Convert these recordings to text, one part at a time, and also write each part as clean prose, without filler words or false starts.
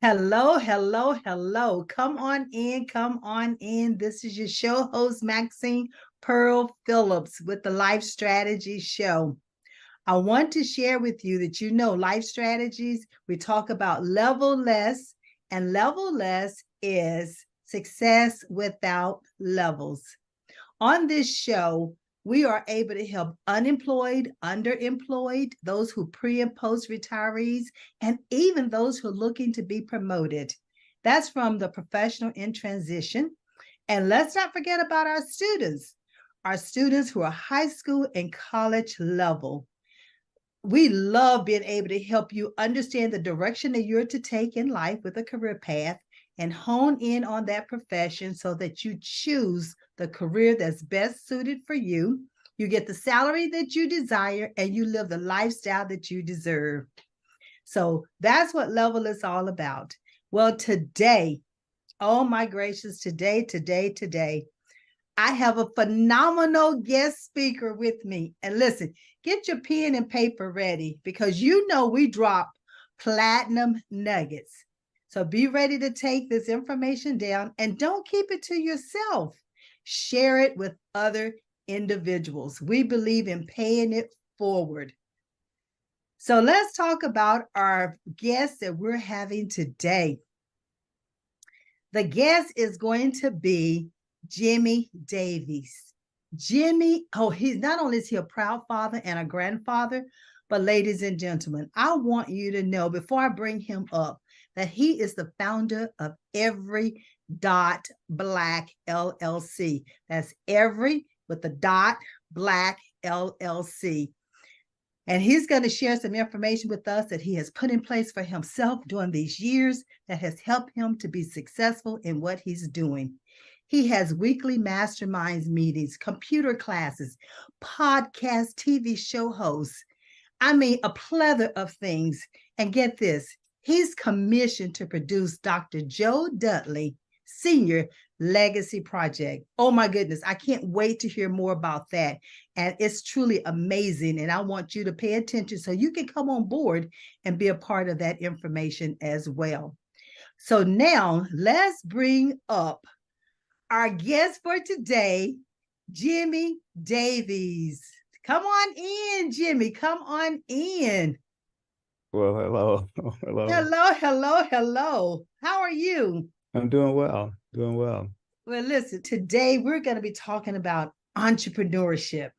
Hello, hello, hello. Come on in, come on in. This is your show host, Maxine Pearl Phillips with the Life Strategy Show. I want to share with you that life strategies, we talk about level less, and level less is success without levels. On this show, we are able to help unemployed, underemployed, those who pre and post retirees, and even those who are looking to be promoted. That's from the professional in transition. And let's not forget about our students who are high school and college level. We love being able to help you understand the direction that you're to take in life with a career path and hone in on that profession so that you choose the career that's best suited for you. You get the salary that you desire and you live the lifestyle that you deserve. So that's what Level is all about. Well, today, oh my gracious, today, I have a phenomenal guest speaker with me. And listen, get your pen and paper ready because we drop platinum nuggets. So be ready to take this information down and don't keep it to yourself. Share it with other individuals. We believe in paying it forward. So let's talk about our guest that we're having today. The guest is going to be Jimmy Davies. Jimmy, he's not only is he a proud father and a grandfather, but ladies and gentlemen, I want you to know before I bring him up that he is the founder of Every Dot Black LLC. That's Every with the dot Black LLC. And he's going to share some information with us that he has put in place for himself during these years that has helped him to be successful in what he's doing. He has weekly masterminds meetings, computer classes, podcast, TV show hosts. I mean, a plethora of things. And get this, he's commissioned to produce Dr. Joe Dudley Senior Legacy Project. Oh my goodness, I can't wait to hear more about that. And it's truly amazing. And I want you to pay attention so you can come on board and be a part of that information as well. So now let's bring up our guest for today, Jimmy Davies. Come on in, Jimmy. Come on in. Well, hello. Hello. Hello. How are you? I'm doing well. Doing well. Well, listen, today we're going to be talking about entrepreneurship.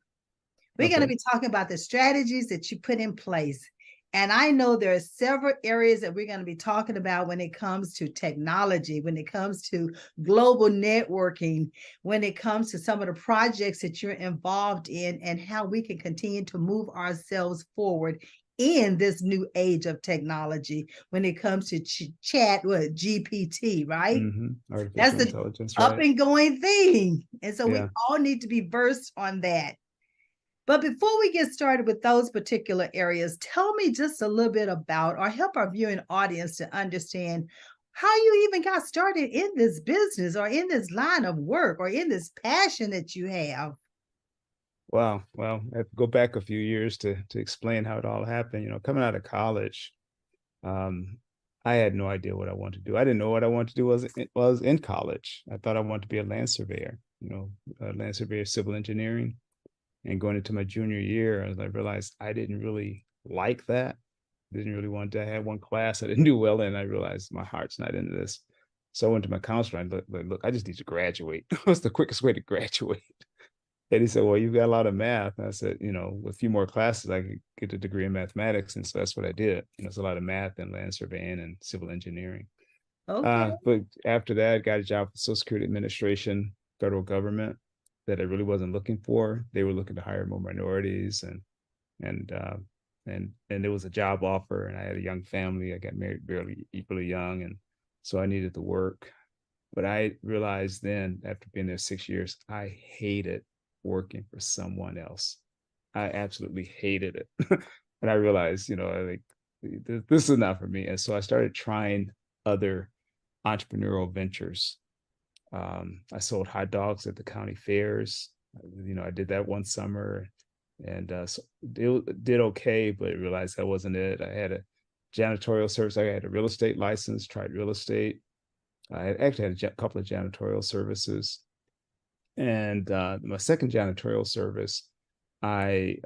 We're going to be talking about the strategies that you put in place. And I know there are several areas that we're going to be talking about when it comes to technology, when it comes to global networking, when it comes to some of the projects that you're involved in and how we can continue to move ourselves forward in this new age of technology when it comes to GPT, right? Artificial That's the intelligence, up right? and going thing. And so we Yeah. all need to be versed on that. But before we get started with those particular areas, tell me just a little bit about or help our viewing audience to understand how you even got started in this business or in this line of work or in this passion that you have. Wow. Well, I have to go back a few years to explain how it all happened. Coming out of college, um, I had no idea what I wanted to do. I didn't know what I wanted to do was in college. I thought I wanted to be a land surveyor, land surveyor, civil engineering. And going into my junior year, I realized I didn't really like that. Didn't really want to. I had one class I didn't do well in. I realized my heart's not into this. So I went to my counselor and look, I just need to graduate. What's the quickest way to graduate? And he said, well, you've got a lot of math. And I said, with a few more classes, I could get a degree in mathematics. And so that's what I did. It's a lot of math and land surveying and civil engineering. Okay. But after that, I got a job with Social Security Administration, federal government that I really wasn't looking for. They were looking to hire more minorities and there was a job offer and I had a young family. I got married really young. And so I needed to work. But I realized then after being there 6 years, I hated working for someone else. I absolutely hated it. And I realized, this is not for me. And so I started trying other entrepreneurial ventures. I sold hot dogs at the county fairs. I did that one summer and so did okay, but I realized that wasn't it. I had a janitorial service. I had a real estate license, tried real estate. I actually had a couple of janitorial services. And my second janitorial service, I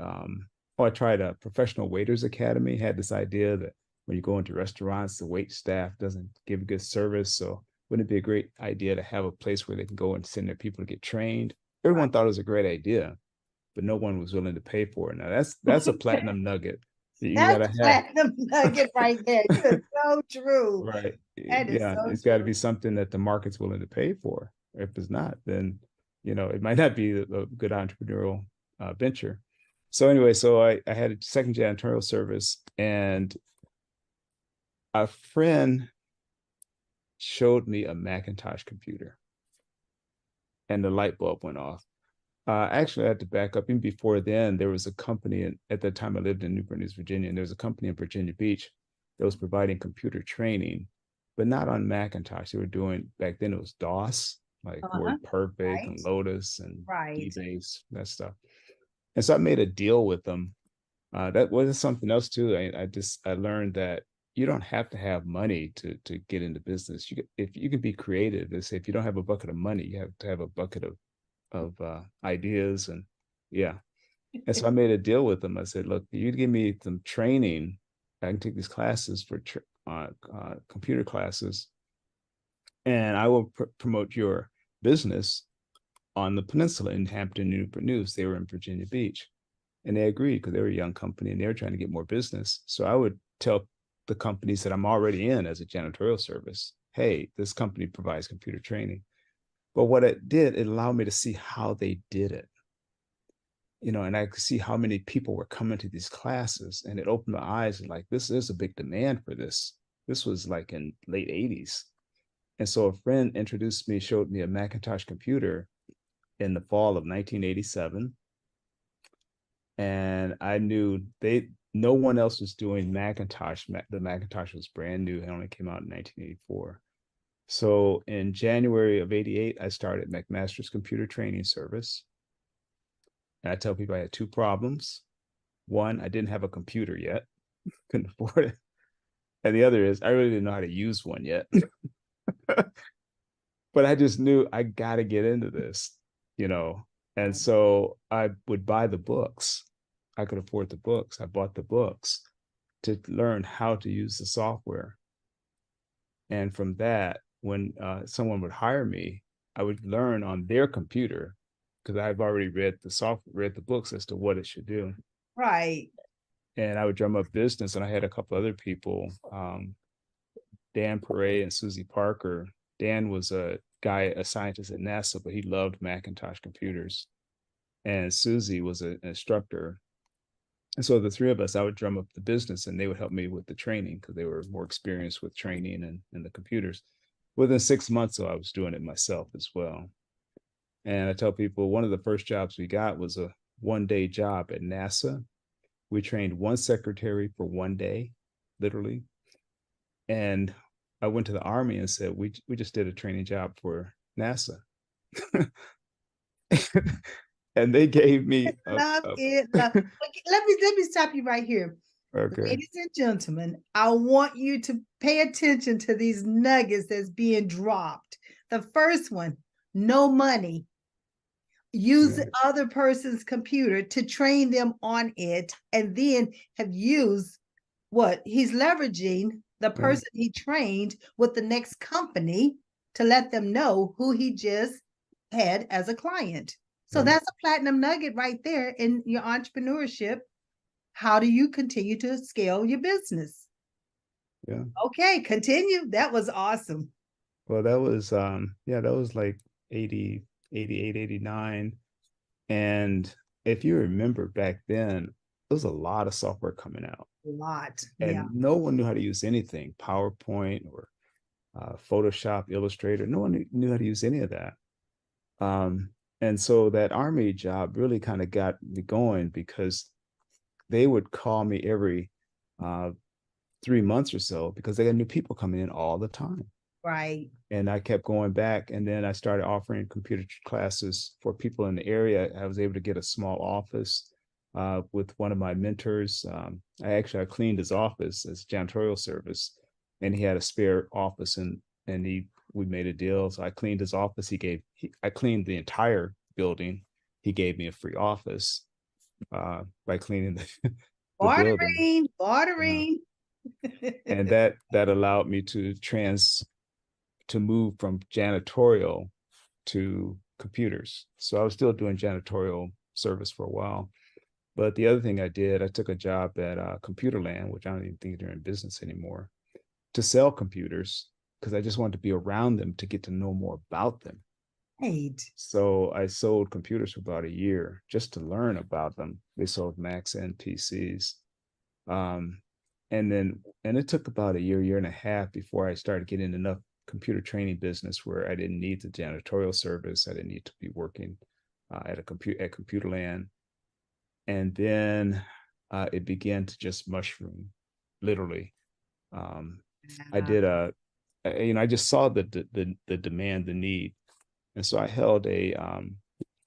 tried a professional waiters academy. Had this idea that when you go into restaurants, the wait staff doesn't give good service. So wouldn't it be a great idea to have a place where they can go and send their people to get trained? Everyone thought it was a great idea, but no one was willing to pay for it. Now that's a platinum nugget that you That's gotta a have. platinum nugget right there. You're so true. Right. That is Yeah, so it's got to true. be something that the market's willing to pay for. If it's not, then it might not be a good entrepreneurial venture. So anyway, so I had a second janitorial service, and a friend showed me a Macintosh computer, and the light bulb went off. Actually, I had to back up. Even before then, there was a company, at that time I lived in Newport News, Virginia, and there was a company in Virginia Beach that was providing computer training, but not on Macintosh. They were doing, back then it was DOS, like Uh-huh. WordPerfect and Right. Lotus and Right. DBase, that stuff. And so I made a deal with them. That was something else too. I learned that you don't have to have money to get into business. If you can be creative, they say if you don't have a bucket of money, you have to have a bucket of ideas. And yeah. And so I made a deal with them. I said, look, you give me some training. I can take these classes for computer classes, and I will promote your business on the peninsula in Hampton, Newport News. They were in Virginia Beach. And they agreed because they were a young company and they were trying to get more business. So I would tell the companies that I'm already in as a janitorial service, hey, this company provides computer training. But what it did, it allowed me to see how they did it. And I could see how many people were coming to these classes, and it opened my eyes like, this is a big demand for this. This was like in late 80s. And so a friend introduced me, showed me a Macintosh computer in the fall of 1987. And I knew no one else was doing Macintosh. The Macintosh was brand new. It only came out in 1984. So in January of 88, I started McMaster's Computer Training Service. And I tell people I had two problems. One, I didn't have a computer yet, couldn't afford it. And the other is I really didn't know how to use one yet. But I just knew I got to get into this, you know. And so I would buy the books. I could afford the books. I bought the books to learn how to use the software. And from that, when someone would hire me, I would learn on their computer because I've already read the books as to what it should do. Right. And I would drum up business. And I had a couple other people, Dan Perret and Susie Parker. Dan was a scientist at NASA, but he loved Macintosh computers. And Susie was an instructor. And so the three of us, I would drum up the business and they would help me with the training because they were more experienced with training and the computers. Within 6 months, though, I was doing it myself as well. And I tell people one of the first jobs we got was a 1-day job at NASA. We trained one secretary for 1 day, literally. And I went to the Army and said, we just did a training job for NASA. And they gave me Love it. Love. Okay, let me stop you right here. okay. Ladies and gentlemen, I want you to pay attention to these nuggets that's being dropped. The first one, no money. Use Yeah. other person's computer to train them on it, and then have used what he's leveraging the person he trained with the next company to let them know who he just had as a client. So Right. that's a platinum nugget right there in your entrepreneurship. How do you continue to scale your business? Yeah. Okay, continue. That was awesome. Well, that was that was like 80, 88, 89. And if you remember back then, there was a lot of software coming out. A lot. Yeah. And no one knew how to use anything, PowerPoint or Photoshop, Illustrator. No one knew how to use any of that. And so that Army job really kind of got me going because they would call me every 3 months or so because they had new people coming in all the time. Right. And I kept going back, and then I started offering computer classes for people in the area. I was able to get a small office with one of my mentors. I cleaned his office as janitorial service, and he had a spare office, and we made a deal. So I cleaned his office. I cleaned the entire building. He gave me a free office by cleaning the building. Bartering, Uh, bartering. and that allowed me to move from janitorial to computers. So I was still doing janitorial service for a while. But the other thing I did, I took a job at Computerland, which I don't even think they're in business anymore, to sell computers because I just wanted to be around them to get to know more about them. Right. So I sold computers for about a year just to learn about them. They sold Macs and PCs. Um, and it took about a year and a half before I started getting enough computer training business where I didn't need the janitorial service. I didn't need to be working at Computerland. And then it began to just mushroom, literally. I did I just saw the demand, the need, and so I held a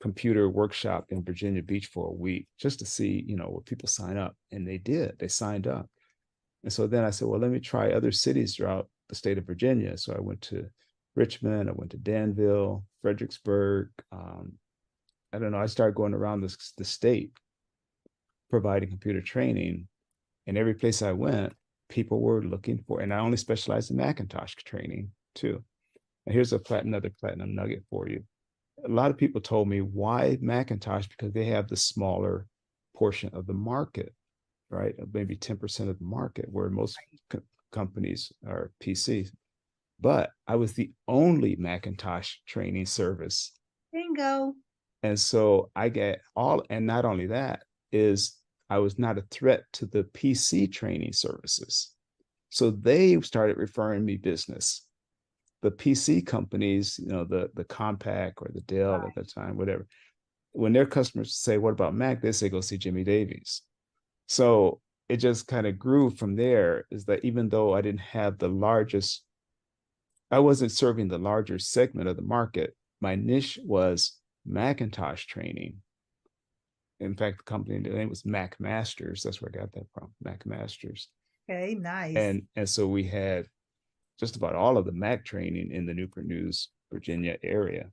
computer workshop in Virginia Beach for a week just to see, would people sign up, and they did. They signed up, and so then I said, well, let me try other cities throughout the state of Virginia. So I went to Richmond, I went to Danville, Fredericksburg. I don't know. I started going around the state providing computer training, and every place I went, people were looking for. And I only specialized in Macintosh training too. And here's another platinum nugget for you. A lot of people told me, why Macintosh? Because they have the smaller portion of the market, right? Maybe 10% of the market, where most companies are PCs. But I was the only Macintosh training service. Bingo. And so I get all, and not only that, is I was not a threat to the PC training services. So they started referring me business. The PC companies, the Compaq or the Dell at the time, whatever, when their customers say, what about Mac? They say, go see Jimmy Davies. So it just kind of grew from there, is that even though I didn't have I wasn't serving the larger segment of the market, my niche was Macintosh training. In fact, the company name was Mac Masters. That's where I got that from, Mac Masters. Okay, nice. And so we had just about all of the Mac training in the Newport News, Virginia area,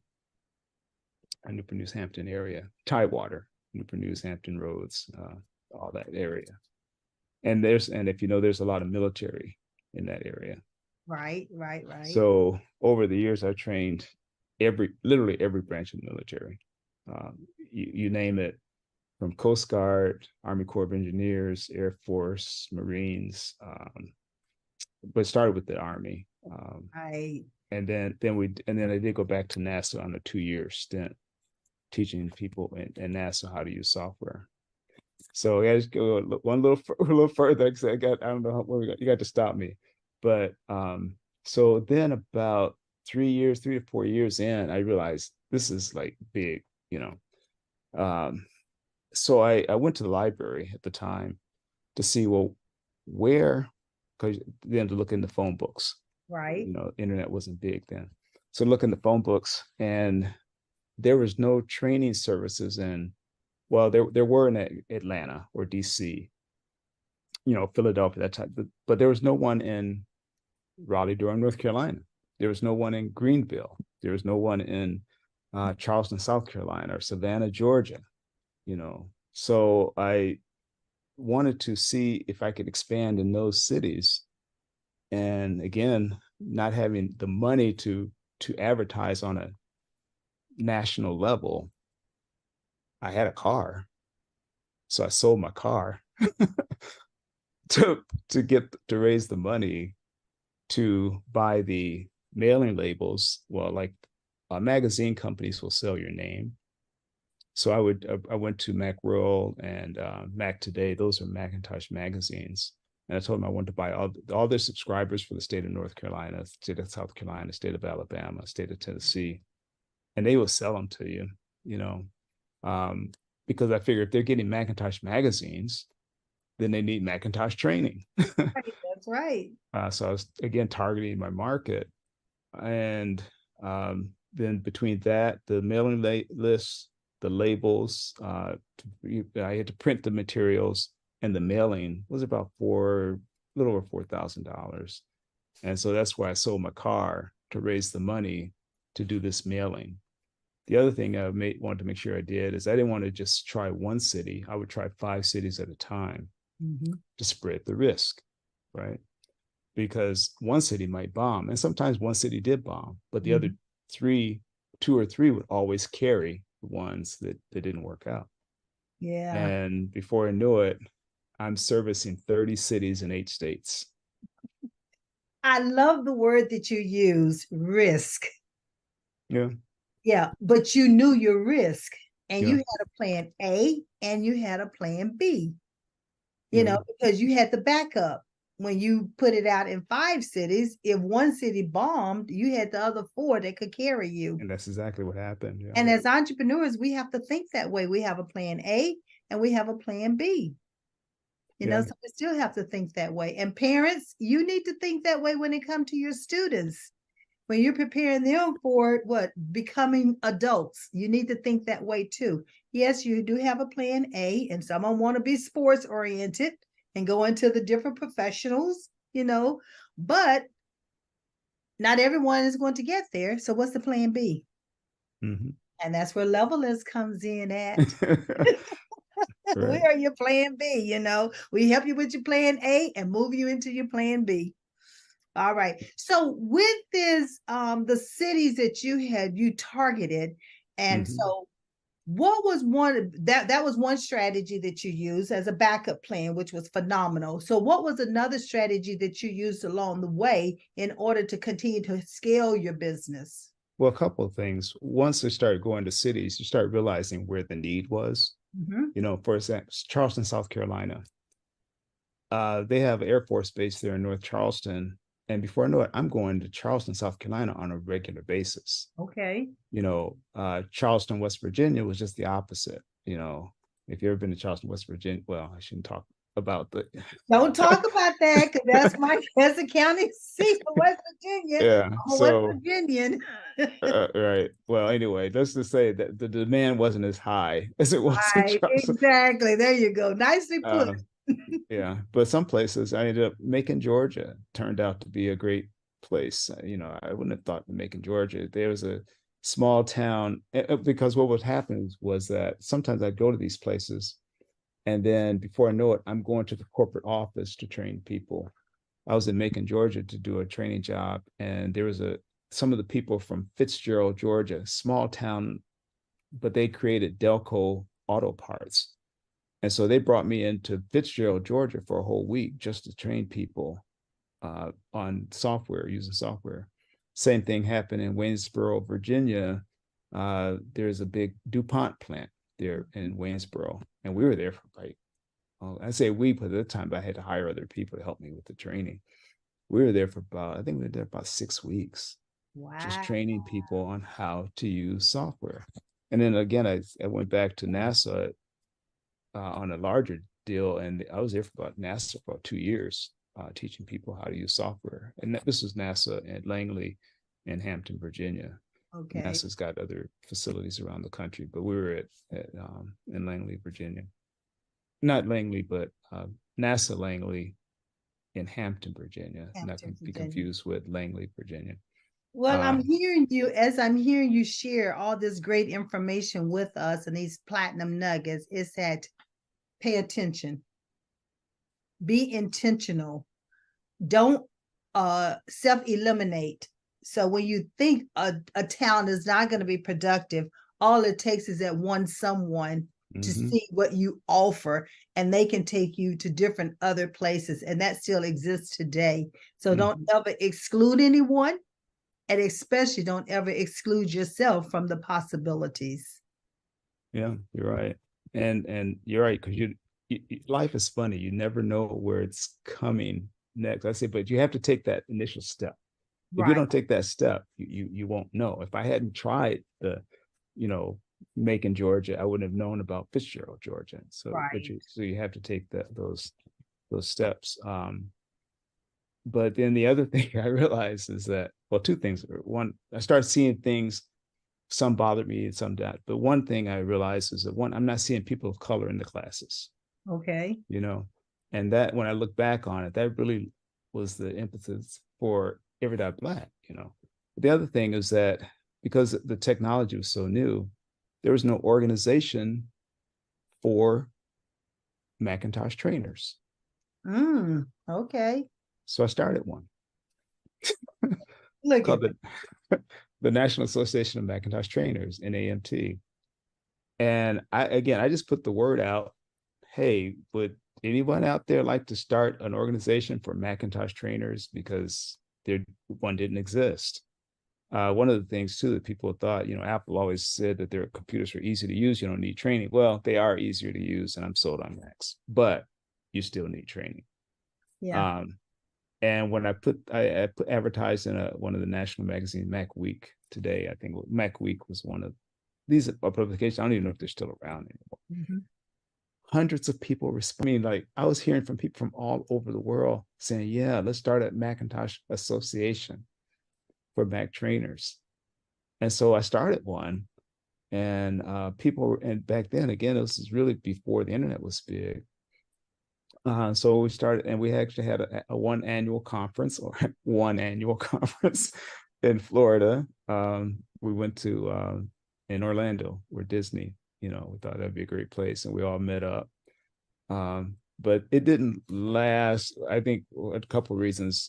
Newport News, Hampton area, Tidewater, Newport News, Hampton Roads, all that area. And if there's a lot of military in that area. Right. So over the years, I trained literally every branch of the military. You name it, from Coast Guard, Army Corps of Engineers, Air Force, Marines, but started with the Army. Right. And then I did go back to NASA on a 2-year stint teaching people in NASA how to use software. So I just go one a little further, because I don't know where you got to stop me. But so then about 3 to 4 years in, I realized this is like big, so I went to the library at the time to see, well, where, because then to look in the phone books. Right. Internet wasn't big then. So look in the phone books, and there was no training services well, there were in Atlanta or DC, Philadelphia, that type, but there was no one in Raleigh, Durham, North Carolina. There was no one in Greenville. There was no one in Charleston, South Carolina, or Savannah, Georgia. So I wanted to see if I could expand in those cities. And again, not having the money to advertise on a national level, I had a car, so I sold my car to raise the money to buy the mailing labels. Well, like magazine companies will sell your name. So I went to Macworld and Mac Today. Those are Macintosh magazines. And I told them I wanted to buy all their subscribers for the state of North Carolina, state of South Carolina, state of Alabama, state of Tennessee. And they will sell them to you, because I figure if they're getting Macintosh magazines, then they need Macintosh training. That's right. So I was, again, targeting my market. And then between that, the mailing lists, the labels. I had to print the materials, and the mailing was about a little over $4,000. And so that's why I sold my car to raise the money to do this mailing. The other thing I wanted to make sure I did is I didn't want to just try one city. I would try 5 cities at a time to spread the risk, right? Because one city might bomb, and sometimes one city did bomb, but the other 2 or 3 would always carry the ones that didn't work out. Yeah. And before I knew it, I'm servicing 30 cities in 8 states. I love the word that you use, risk. Yeah. Yeah, but you knew your risk, and Yeah. you had a plan A and you had a plan B, you Yeah. know, because you had the backup. When you put it out in 5 cities, if one city bombed, you had the other 4 that could carry you. And that's exactly what happened. Yeah. And as entrepreneurs, we have to think that way. We have a plan A and we have a plan B. You know, so we still have to think that way. And parents, you need to think that way when it comes to your students. When you're preparing them for becoming adults, you need to think that way too. Yes, you do have a plan A, and some want to be sports oriented and go into the different professionals, you know, but not everyone is going to get there. So what's the plan B? And that's where Levelers comes in at. Right. We are your plan B, you know. We help you with your plan A and move you into your plan B. All right. So with this, the cities that you targeted, and so what was one that was one strategy that you used as a backup plan, which was phenomenal. So what was another strategy that you used along the way in order to continue to scale your business? Well, a couple of things. Once I started going to cities, you start realizing where the need was. You know, for example, Charleston, South Carolina. They have an Air Force base there in North Charleston. And before I know it, I'm going to Charleston, South Carolina on a regular basis. Okay. You know, Charleston, West Virginia was just the opposite. You know, if you've ever been to Charleston, West Virginia, well, I shouldn't talk about the. Don't talk about that, because that's the county seat of West Virginia. Yeah. I'm a West Virginian. Right. Well, anyway, let's just say that the demand wasn't as high as it was in Right, Charleston. exactly. There you go. Nicely put. Yeah, but some places I ended up Macon, Georgia, turned out to be a great place. You know, I wouldn't have thought Macon, Georgia. There was a small town, because what would happen was that sometimes I'd go to these places, and then before I know it, I'm going to the corporate office to train people. I was in Macon, Georgia to do a training job, and there was some of the people from Fitzgerald, Georgia, small town, but they created Delco auto parts. And so they brought me into Fitzgerald, Georgia for a whole week just to train people on software, using software. Same thing happened in Waynesboro, Virginia. There's a big DuPont plant there in Waynesboro. And we were there for I say we, but at the time I had to hire other people to help me with the training. We were there for I think we were there about 6 weeks. Wow. Just training people on how to use software. And then again, I went back to NASA on a larger deal, and I was there for NASA for about 2 years, teaching people how to use software. And this was NASA at Langley in Hampton, Virginia. Okay. NASA's got other facilities around the country, but we were in Langley, Virginia. Not Langley, but NASA Langley in Hampton, Virginia. Not to be confused with Langley, Virginia. Well, I'm hearing you share all this great information with us and these platinum nuggets, is that pay attention, be intentional, don't self-eliminate. So when you think a town is not going to be productive, all it takes is that one someone to see what you offer, and they can take you to different other places, and that still exists today. So don't ever exclude anyone, and especially don't ever exclude yourself from the possibilities. Yeah, you're right. And you're right, because life is funny. You never know where it's coming next. I say, but you have to take that initial step. If you don't take that step, you won't know. If I hadn't tried Macon, Georgia, I wouldn't have known about Fitzgerald, Georgia. So, so you have to take those steps. But then the other thing I realized is that, well, 2 things. One, I started seeing things some bothered me and some didn't. But one thing I realized is that one, I'm not seeing people of color in the classes, Okay. you know, and that when I look back on it, that really was the impetus for Every Dot Black, you know. The other thing is that because the technology was so new, there was no organization for Macintosh trainers. Okay. So I started one Look at called the National Association of Macintosh Trainers, NAMT. And I just put the word out. Hey, would anyone out there like to start an organization for Macintosh trainers? Because there one didn't exist. One of the things too that people thought, you know, Apple always said that their computers are easy to use. You don't need training. Well, they are easier to use, and I'm sold on Macs, but you still need training. Yeah. Um, and when I put advertised in one of the national magazines, Mac Week today, I think Mac Week was one of these publications. I don't even know if they're still around anymore. Mm-hmm. Hundreds of people responding. Like I was hearing from people from all over the world saying, "Yeah, let's start a Macintosh Association for Mac trainers." And so I started one, and and back then, again, this was really before the internet was big. So we started, and we actually had a one annual conference or one annual conference in Florida. We went to in Orlando, where Disney, you know, we thought that'd be a great place, and we all met up. But it didn't last. I think a couple of reasons.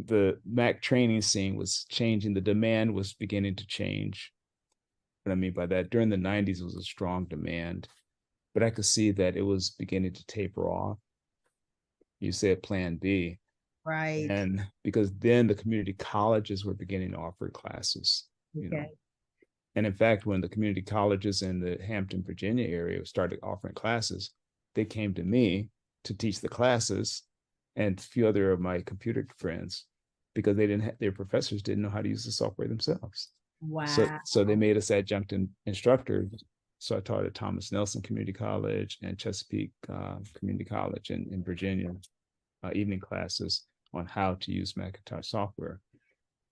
The Mac training scene was changing. The demand was beginning to change. What I mean by that, during the 90s, was a strong demand, but I could see that it was beginning to taper off. You said Plan B. Right. And because then the community colleges were beginning to offer classes, you know. Okay. And in fact, when the community colleges in the Hampton, Virginia area started offering classes, they came to me to teach the classes and a few other of my computer friends because their professors didn't know how to use the software themselves. Wow. So they made us adjunct instructors. So I taught at Thomas Nelson Community College and Chesapeake Community College in Virginia, evening classes on how to use Macintosh software.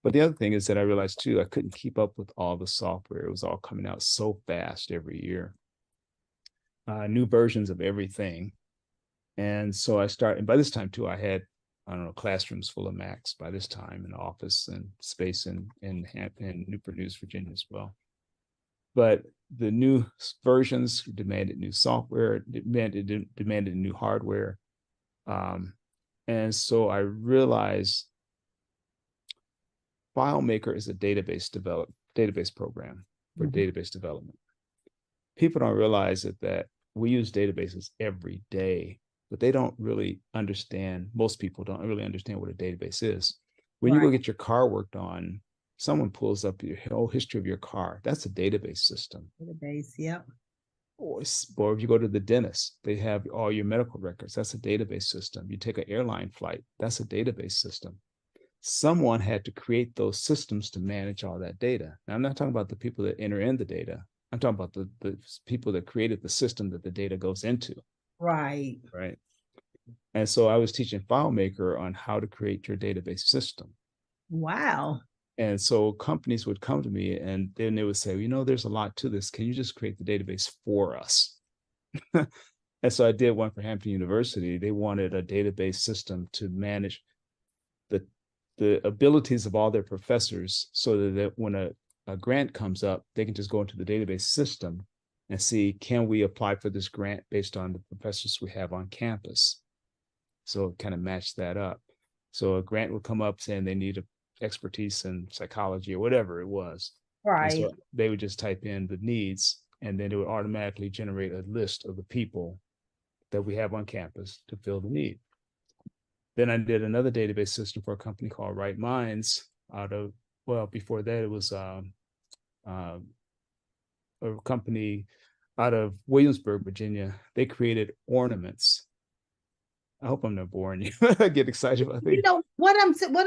But the other thing is that I realized too, I couldn't keep up with all the software. It was all coming out so fast every year, new versions of everything. And so I started, and by this time too, I had, I don't know, classrooms full of Macs by this time, in office and space in Newport News, Virginia as well. But the new versions demanded new software, demanded new hardware. And so I realized FileMaker is a database program for database development. People don't realize that we use databases every day, but they don't really understand. Most people don't really understand what a database is. When you go get your car worked on, someone pulls up your whole history of your car. That's a database system. Database, yep. Or if you go to the dentist, they have all your medical records. That's a database system. You take an airline flight, that's a database system. Someone had to create those systems to manage all that data. Now, I'm not talking about the people that enter in the data. I'm talking about the people that created the system that the data goes into. Right. Right. And so I was teaching FileMaker on how to create your database system. Wow. And so companies would come to me and then they would say, you know, there's a lot to this. Can you just create the database for us? And so I did one for Hampton University. They wanted a database system to manage the abilities of all their professors so that when a grant comes up, they can just go into the database system and see, can we apply for this grant based on the professors we have on campus? So kind of match that up. So a grant would come up saying they need expertise in psychology or whatever it was. Right. And so they would just type in the needs, and then it would automatically generate a list of the people that we have on campus to fill the need. Then I did another database system for a company called Right Minds before that it was a company out of Williamsburg, Virginia. They created ornaments. I hope I'm not boring you. I get excited about things. You know what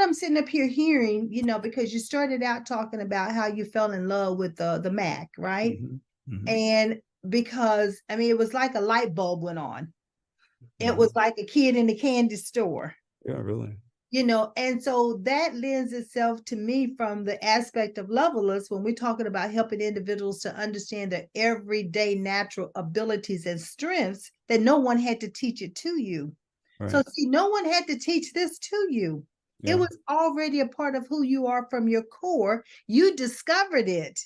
I'm sitting up here hearing, you know, because you started out talking about how you fell in love with the Mac, right? Mm-hmm. Mm-hmm. And because I mean, it was like a light bulb went on. It was like a kid in the candy store. Yeah, really. And so that lends itself to me from the aspect of levelers when we're talking about helping individuals to understand their everyday natural abilities and strengths, that no one had to teach it to you. So Right. see, no one had to teach this to you. It Yeah. was already a part of who you are from your core. You discovered it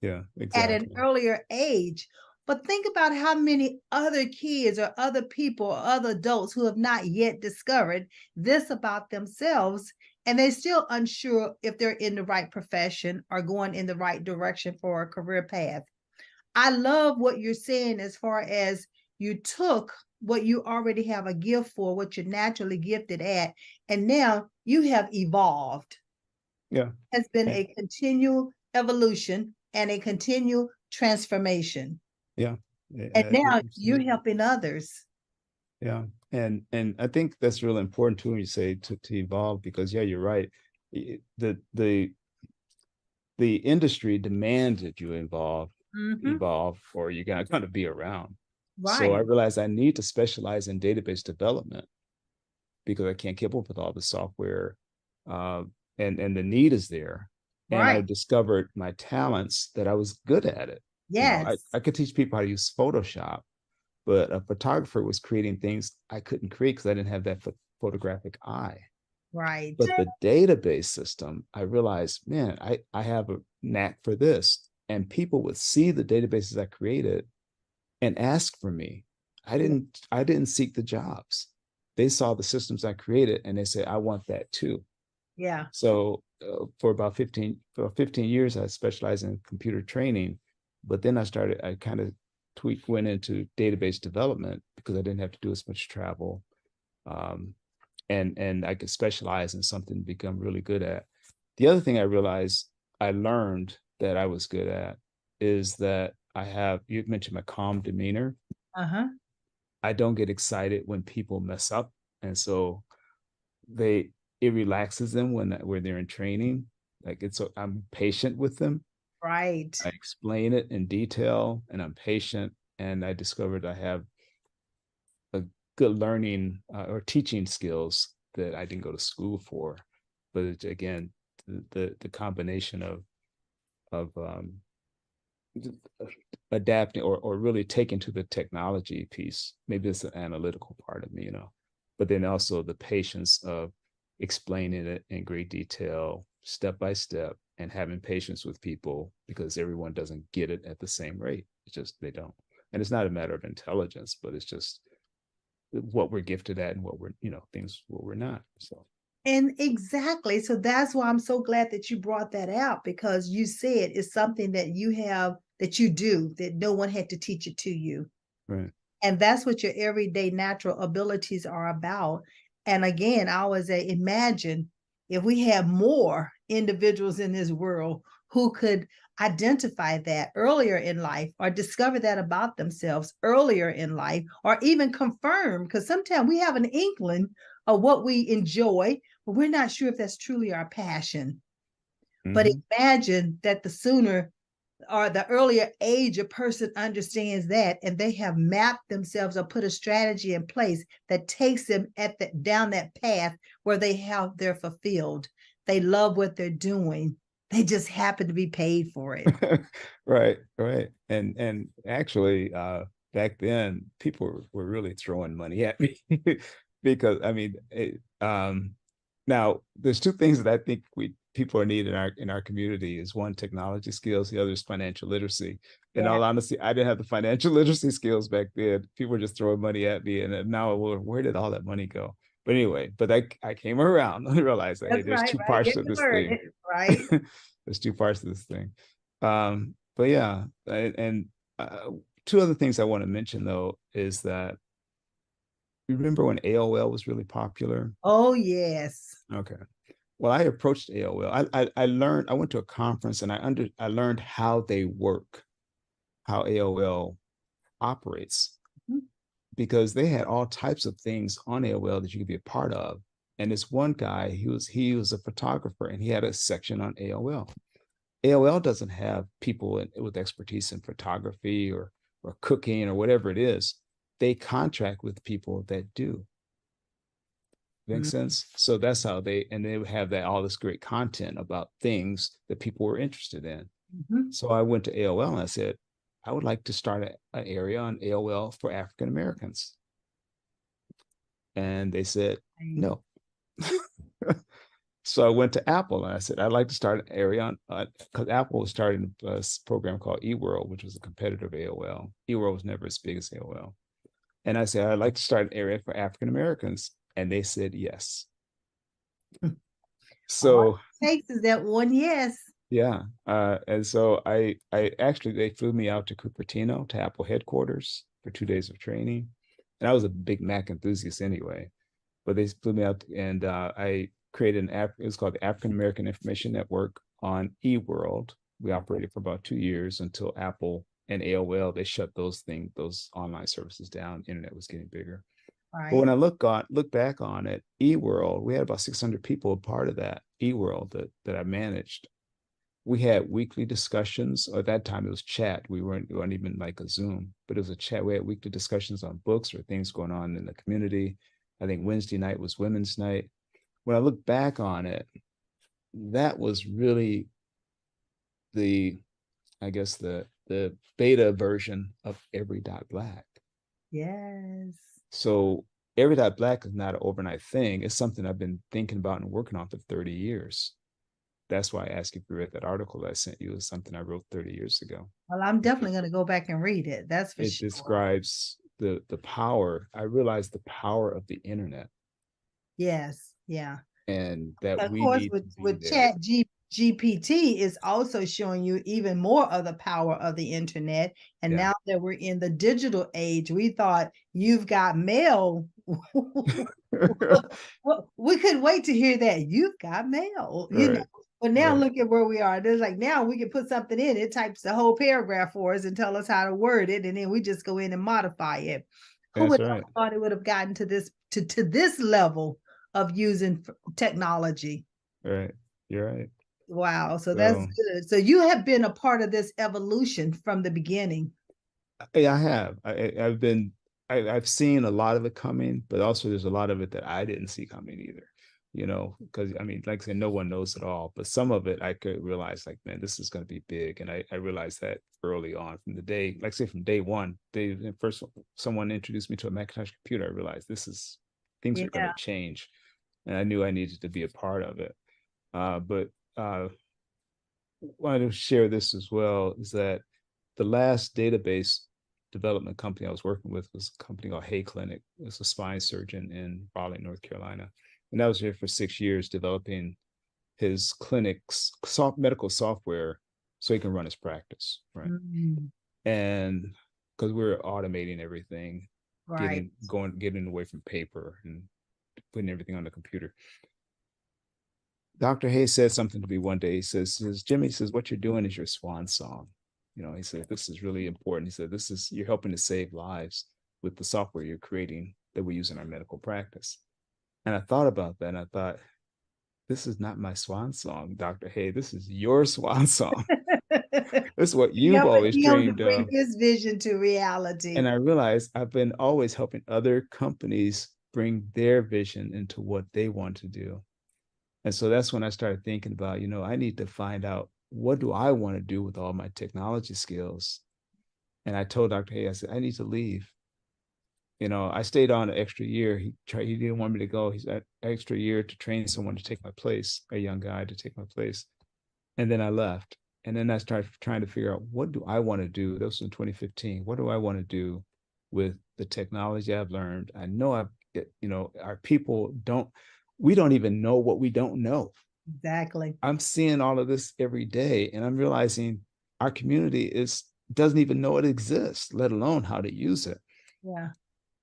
Yeah, at an exactly. earlier age. But think about how many other kids or other people or other adults who have not yet discovered this about themselves, and they're still unsure if they're in the right profession or going in the right direction for a career path. I love what you're saying as far as you took what you already have a gift for, what you're naturally gifted at, and now you have evolved. Yeah. Has been And a continual evolution and a continual transformation. yeah. And now you're Absolutely. helping others. Yeah. And I think that's really important too when you say to evolve, because yeah, you're right. The industry demands that you Mm-hmm. evolve, or you're not going to be around. So I Right, realized I need to specialize in database development because I can't keep up with all the software, uh, and the need is there. And I right. discovered my talents that I was good at it. Yes, I could teach people how to use Photoshop, but a photographer was creating things I couldn't create because I didn't have that photographic eye. right. But the database system, I realized, man, I have a knack for this. And people would see the databases I created and ask for me. Yeah, I didn't seek the jobs. They saw the systems I created and they said, I want that too. yeah. So for about 15 years, I specialized in computer training. But then I kind of went into database development because I didn't have to do as much travel. Um, and I could specialize in something to become really good at. The other thing I realized I learned that I was good at is that you mentioned my calm demeanor. Uh-huh. I don't get excited when people mess up. And so they, it relaxes them when they're in training. Like I'm patient with them. Right. I explain it in detail and I'm patient. And I discovered I have a good learning or teaching skills that I didn't go to school for. But again, the combination of adapting or really taking to the technology piece. Maybe it's an analytical part of me, but then also the patience of explaining it in great detail, step by step, and having patience with people because everyone doesn't get it at the same rate. It's just they don't. And it's not a matter of intelligence, but it's just what we're gifted at and what we're, things what we're not. So And exactly. So that's why I'm so glad that you brought that out, because you said it's something that you have, that you do, that no one had to teach it to you. right. And that's what your everyday natural abilities are about. And again, I always say, imagine if we had more individuals in this world who could identify that earlier in life or discover that about themselves earlier in life, or even confirm, because sometimes we have an inkling of what we enjoy, but we're not sure if that's truly our passion. But Mm-hmm. imagine that the sooner or the earlier age a person understands that, and they have mapped themselves or put a strategy in place that takes them down that path where they're fulfilled, they love what they're doing, they just happen to be paid for it. Right, right. And actually, back then people were really throwing money at me because I mean, now there's two things that I think we people are needing in our community is one, technology skills, the other is financial literacy. In Yeah, all honesty, I didn't have the financial literacy skills back then. People were just throwing money at me, and now where did all that money go? But anyway, but I came around and realized that hey, that's there's right, two right. parts Get to the this word, thing. right. There's two parts to this thing. But yeah, and two other things I want to mention though is that you remember when AOL was really popular? Oh yes. Okay. Well, I approached AOL. I learned. I went to a conference and I learned how they work, how AOL operates, because they had all types of things on AOL that you could be a part of. And this one guy, he was a photographer and he had a section on AOL. AOL doesn't have people with expertise in photography or cooking or whatever it is. They contract with people that do. Makes sense. So that's how they would have that all this great content about things that people were interested in. Mm-hmm. So I went to AOL and I said, I would like to start an area on AOL for African Americans. And they said, no. So I went to Apple and I said, I'd like to start an area on, because Apple was starting a program called eWorld, which was a competitor of AOL. eWorld was never as big as AOL. And I said, I'd like to start an area for African Americans. And they said, yes. All So it takes is that one yes. yeah. And so I actually, they flew me out to Cupertino to Apple headquarters for 2 days of training. And I was a big Mac enthusiast anyway, but they flew me out and I created it was called the African American Information Network on eWorld. We operated for about 2 years until Apple and AOL, they shut those online services down. Internet was getting bigger. But when Right. I look back on it, eWorld, we had about 600 people a part of that eWorld that I managed. We had weekly discussions. At that time, it was chat. We weren't even like a Zoom, but it was a chat. We had weekly discussions on books or things going on in the community. I think Wednesday night was Women's Night. When I look back on it, that was really the, I guess the beta version of Every Dot Black. Yes. So Every Dot Black is not an overnight thing. It's something I've been thinking about and working on for 30 years. That's why I asked if you read that article that I sent you. Is something I wrote 30 years ago. Well, I'm definitely going to go back and read it. That's for It sure. describes the power. I realized the power of the internet Yes. Yeah. and that Of we course, need to be with there. GPT is also showing you even more of the power of the internet. And Yeah. now that we're in the digital age, we thought you've got mail. Well, we couldn't wait to hear that you've got mail, Right. But now Right. look at where we are. There's like now we can put something in, it types the whole paragraph for us and tell us how to word it, and then we just go in and modify it. Who That's would have right. thought it would have gotten to this level of using technology? Right. You're right. Wow, so that's So good. So you have been a part of this evolution from the beginning. yeah, I have. I've been I've seen a lot of it coming, but also there's a lot of it that I didn't see coming either. Because I mean, like I said, no one knows it all, but some of it I could realize, like, man, this is going to be big, and I realized that early on from the day, like say from day one, first someone introduced me to a Macintosh computer, I realized things are going Yeah. to change, and I knew I needed to be a part of it. But wanted to share this as well is that the last database development company I was working with was a company called Hay Clinic. It's a spine surgeon in Raleigh, North Carolina. And I was here for 6 years developing his clinic's medical software so he can run his practice. Right. Mhm. And because we're automating everything, Right. getting away from paper and putting everything on the computer. Dr. Hayes said something to me one day. He says, Jimmy, says, what you're doing is your swan song. He said, this is really important. He said, you're helping to save lives with the software you're creating that we use in our medical practice. And I thought about that and I thought, this is not my swan song, Dr. Hay. This is your swan song. This is what you've always Him to dreamed bring of. his vision to reality. And I realized I've been always helping other companies bring their vision into what they want to do. And so that's when I started thinking about, I need to find out what do I want to do with all my technology skills. And I told Dr. Hay, I said, I need to leave. I stayed on an extra year. He didn't want me to go. He's an extra year to train someone to take my place, a young guy to take my place. And then I left. And then I started trying to figure out what do I want to do? That was in 2015. What do I want to do with the technology I've learned? I know our people we don't even know what we don't know. Exactly. I'm seeing all of this every day, and I'm realizing our community doesn't even know it exists, let alone how to use it. Yeah.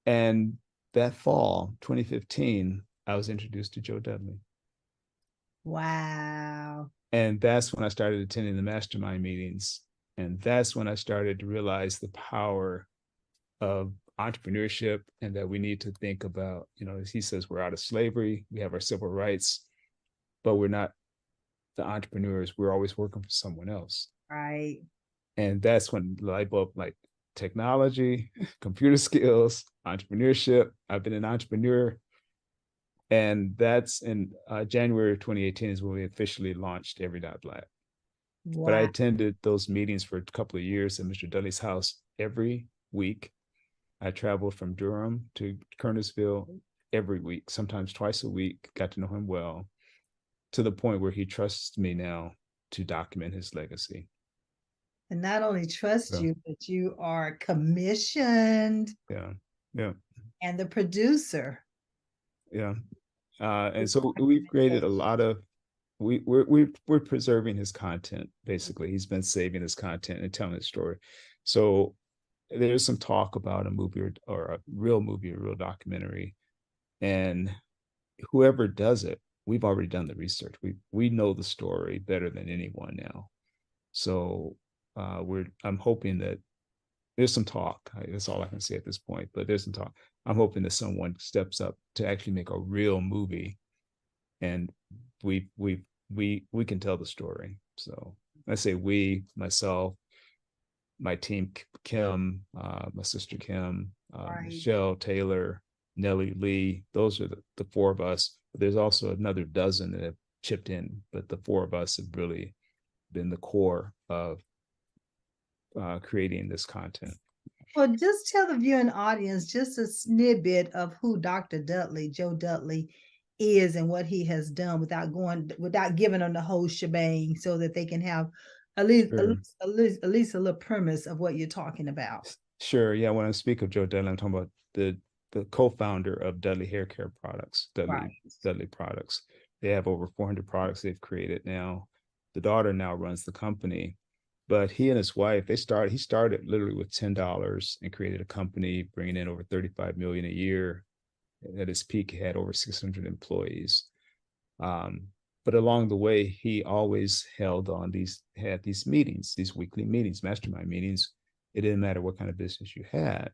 And that fall, 2015, I was introduced to Joe Dudley. Wow. And that's when I started attending the mastermind meetings. And that's when I started to realize the power of entrepreneurship and that we need to think about, as he says, we're out of slavery, we have our civil rights, but we're not the entrepreneurs. We're always working for someone else. Right. And that's when the light bulb, like technology, computer skills, entrepreneurship. I've been an entrepreneur And that's in January of 2018 is when we officially launched Every Dot Black. But I Wow. attended those meetings for a couple of years at Mr. Dudley's house every week. I traveled from Durham to Kernersville every week, sometimes twice a week, got to know him well, to the point where he trusts me now to document his legacy. And not only trust So, you, but you are commissioned yeah, yeah, and the producer. yeah. And With so we've created a documentation. lot of we're preserving his content. Basically, he's been saving his content and telling his story. So there's some talk about a movie or a real movie, a real documentary, and whoever does it, we've already done the research. We know the story better than anyone now. So I'm hoping that there's some talk. That's all I can say at this point. But there's some talk. I'm hoping that someone steps up to actually make a real movie, and we we we can tell the story. So I say we, myself, my team, Kim, my sister Kim, Right. Michelle Taylor, Nellie Lee. Those are the four of us. But there's also another dozen that have chipped in, but the four of us have really been the core of creating this content. Well, just tell the viewing audience just a snippet of who Dr. Dudley, Joe Dudley, is and what he has done without giving them the whole shebang so that they can have Sure. at least a little premise of what you're talking about. Sure. Yeah. When I speak of Joe Dudley, I'm talking about the co-founder of Dudley Hair Care Products, Right. Dudley Products. They have over 400 products they've created now. The daughter now runs the company, but he and his wife, he started literally with $10 and created a company, bringing in over 35 million a year. At his peak, he had over 600 employees. Um, but along the way, he always had these meetings, these weekly meetings, mastermind meetings. It didn't matter what kind of business you had.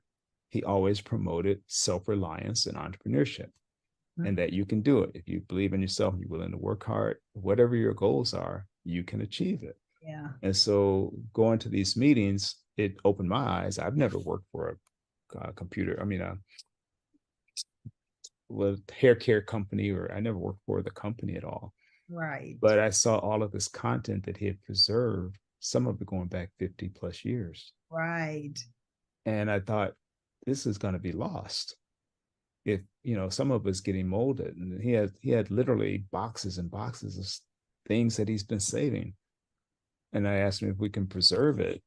He always promoted self-reliance and entrepreneurship, and that you can do it. If you believe in yourself, you're willing to work hard, whatever your goals are, you can achieve it. Yeah. And so going to these meetings, it opened my eyes. I've never worked for a computer. I mean, with hair care company, or I never worked for the company at all. Right. But I saw all of this content that he had preserved, some of it going back 50 plus years. Right. And I thought, this is going to be lost. If, some of it's getting molded. And he had literally boxes and boxes of things that he's been saving. And I asked him if we can preserve it.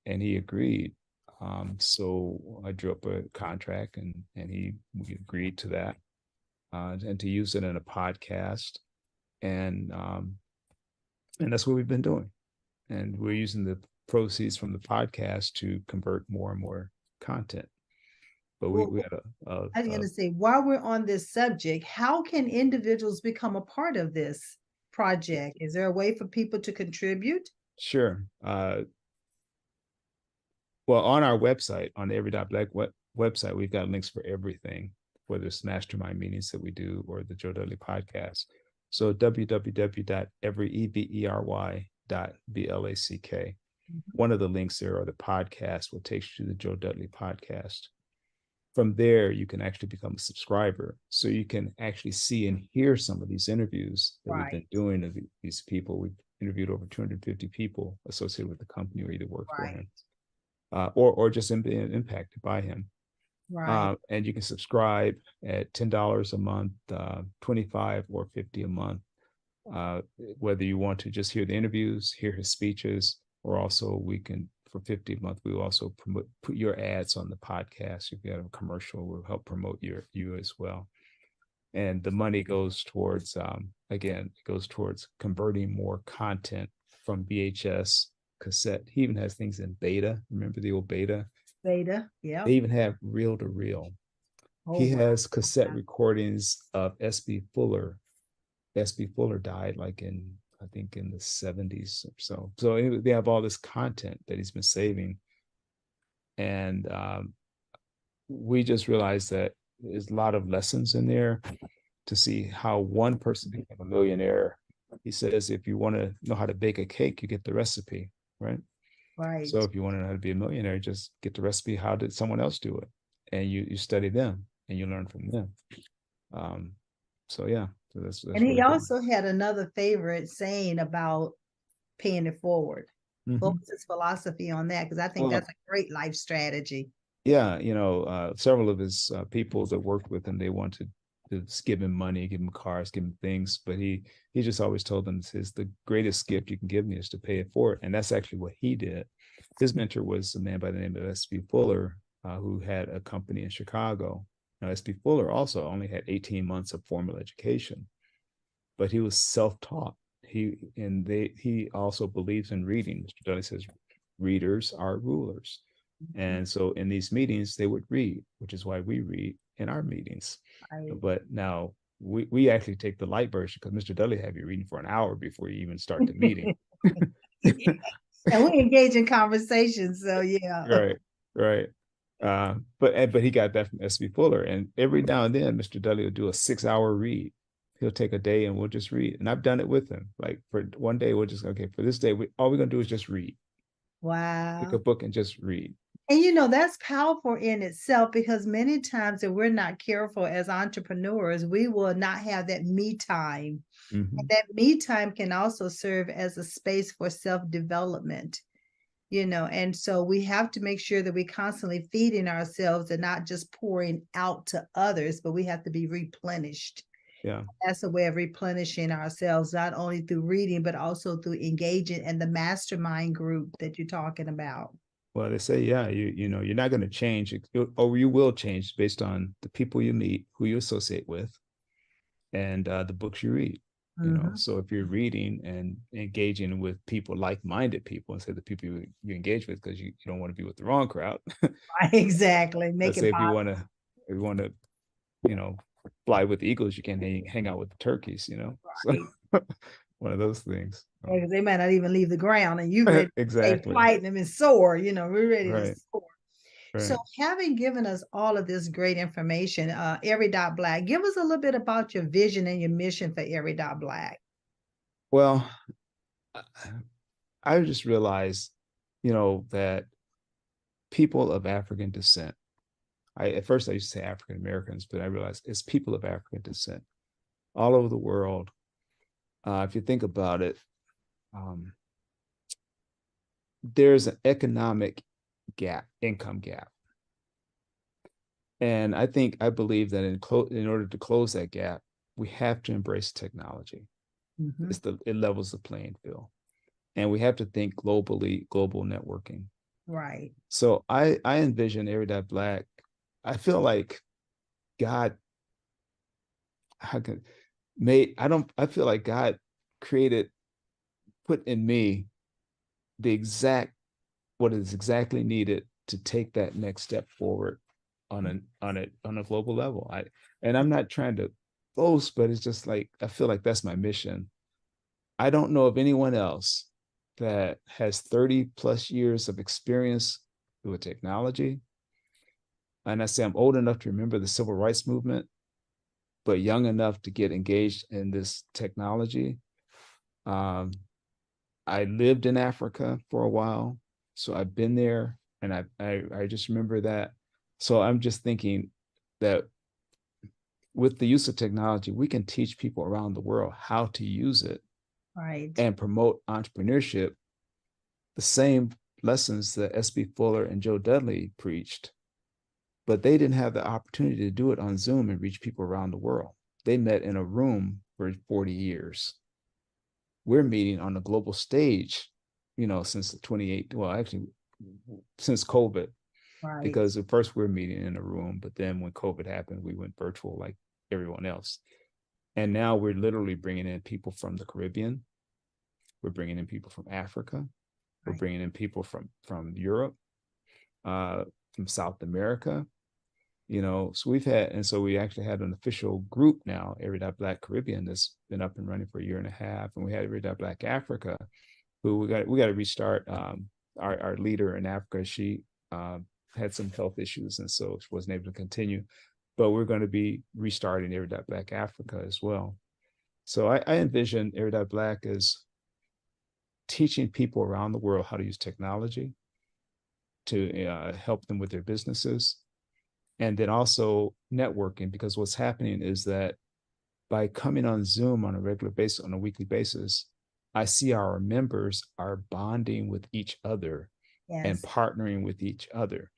And he agreed. So I drew up a contract, and we agreed to that, and to use it in a podcast. And that's what we've been doing. And we're using the proceeds from the podcast to convert more and more content. But we Well, had I was going to say, while we're on this subject, how can individuals become a part of this project? Is there a way for people to contribute? sure. Well, on our website, on the Every Dot Black website, we've got links for everything, whether it's mastermind meetings that we do or the Joe Dudley podcast. So www.every.black. One of the links there are the podcast, what takes you to the Joe Dudley podcast. From there, you can actually become a subscriber. So you can actually see and hear some of these interviews that we've been Right. doing of these people. We've interviewed over 250 people associated with the company or either work for Right. him, or just being impacted by him. Right. And you can subscribe at $10 a month, 25 or 50 a month, whether you want to just hear the interviews, hear his speeches, or also we can, for 50 a month, we will also put your ads on the podcast. If you have a commercial, we'll help promote you as well. And the money goes towards, again, it goes towards converting more content from VHS, cassette. He even has things in beta. Remember the old beta? Beta. They Yep. even have reel to reel. Oh, He wow. has cassette recordings of SB Fuller. SB Fuller died like I think in the 70s or so. So they have all this content that he's been saving. And we just realized that there's a lot of lessons in there to see how one person became a millionaire. He says, if you want to know how to bake a cake, you get the recipe, right? Right. So if you want to know how to be a millionaire, just get the recipe. How did someone else do it? And you study them and you learn from them. Um, So yeah, so And that's he really good. also had another favorite saying about paying it forward. What Hmm. was his philosophy on that? Because I think Well, that's a great life strategy. yeah, several of his people that worked with him, they wanted to just give him money, give him cars, give him things, but he just always told them, "Says the greatest gift you can give me is to pay it forward," and that's actually what he did. His mentor was a man by the name of S.B. Fuller, who had a company in Chicago. Now, S.B. Fuller also only had 18 months of formal education, but he was self-taught. He also believes in reading. Mr. Dudley says, "Readers are rulers." And so in these meetings, they would read, which is why we read in our meetings. Right. But now we actually take the light version because Mr. Dudley have you reading for an hour before you even start the meeting. Yeah. And we engage in conversation. So yeah. Right, right. But he got that from S.B. Fuller, and every now and then, Mr. Dudley will do a 6 hour read. He'll take a day and we'll just read, and I've done it with him. Like for one day, we'll just okay for this day. All we're gonna do is just read. Pick a Wow. book and just read. And that's powerful in itself because many times if we're not careful as entrepreneurs, we will not have that me time. And Mm-hmm. that me time can also serve as a space for self-development, and so we have to make sure that we constantly feeding ourselves and not just pouring out to others, but we have to be replenished. Yeah. That's a way of replenishing ourselves, not only through reading, but also through engaging in the mastermind group that you're talking about. Well, they say, yeah, you're not going to change, or you will change based on the people you meet, who you associate with, and the books you read. Mm-hmm. So if you're reading and engaging with people, like-minded people, instead of the people you engage with, because you don't want to be with the wrong crowd. Exactly. Make Let's it say positive. if you want to, you know, fly with the eagles, you can't hang out with the turkeys. So Right. one of those things. Because they might not even leave the ground and you ready to say Exactly. flight them and soar, we're ready to Right. soar. So Right. having given us all of this great information, Every Dot Black, give us a little bit about your vision and your mission for Every Dot Black. Well, I just realized, that people of African descent. At first I used to say African Americans, but I realized it's people of African descent all over the world. If you think about it, um, there's an economic gap, income gap, and I believe that in order to close that gap, we have to embrace technology. Mm-hmm. It levels the playing field, and we have to think globally, global networking. Right. So I envision Every Dot Black. I feel like God, how can made I don't I feel like God created, put in me the exact what is exactly needed to take that next step forward on a global level. I'm not trying to boast, but it's just like I feel like that's my mission. I don't know of anyone else that has 30 plus years of experience with technology. And I say I'm old enough to remember the civil rights movement, but young enough to get engaged in this technology. Um, I lived in Africa for a while, so I've been there, and I just remember that. So I'm just thinking that with the use of technology, we can teach people around the world how to use it Right. and promote entrepreneurship. The same lessons that S.B. Fuller and Joe Dudley preached, but they didn't have the opportunity to do it on Zoom and reach people around the world. They met in a room for 40 years. We're meeting on a global stage, since the 28, well, actually, since COVID, Right. because at first we're meeting in a room, but then when COVID happened, we went virtual like everyone else. And now we're literally bringing in people from the Caribbean. We're bringing in people from Africa. We're Right. bringing in people from Europe, from South America, so we actually had an official group now, Every Dot Black Caribbean, that's been up and running for a year and a half, and we had Every Dot Black Africa, who we got to restart. Our leader in Africa, she had some health issues, and so she wasn't able to continue, but we're going to be restarting Every Dot Black Africa as well. So I envision Every Dot Black as teaching people around the world how to use technology to help them with their businesses, and then also networking, because what's happening is that by coming on Zoom on a regular basis, on a weekly basis, I see our members are bonding with each other and Yes. partnering with each other.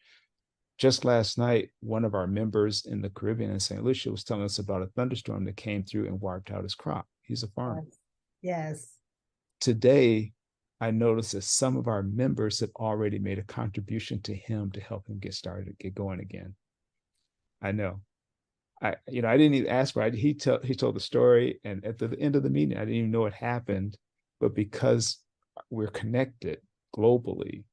Just last night, one of our members in the Caribbean in St. Lucia was telling us about a thunderstorm that came through and wiped out his crop. He's a farmer. Yes. Yes. Today, I noticed that some of our members have already made a contribution to him to help him get started, get going again. I know. I didn't even ask for it. He told the story, and at the end of the meeting, I didn't even know it happened, but because we're connected globally,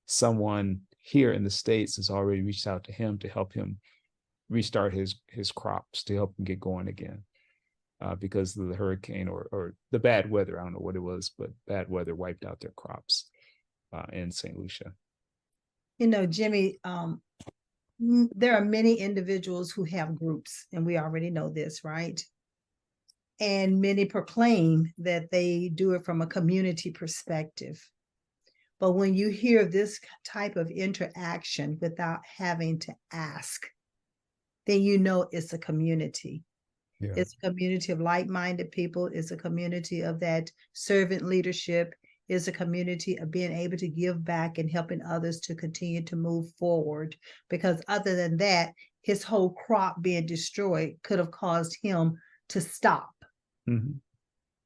someone here in the States has already reached out to him to help him restart his crops, to help him get going again, because of the hurricane or the bad weather. I don't know what it was, but bad weather wiped out their crops in St. Lucia. Jimmy, there are many individuals who have groups, and we already know this, right? And many proclaim that they do it from a community perspective. But when you hear this type of interaction without having to ask, then you know it's a community. Yeah. It's a community of like-minded people. It's a community of that servant leadership. It's a community of being able to give back and helping others to continue to move forward. Because other than that, his whole crop being destroyed could have caused him to stop. Mm-hmm.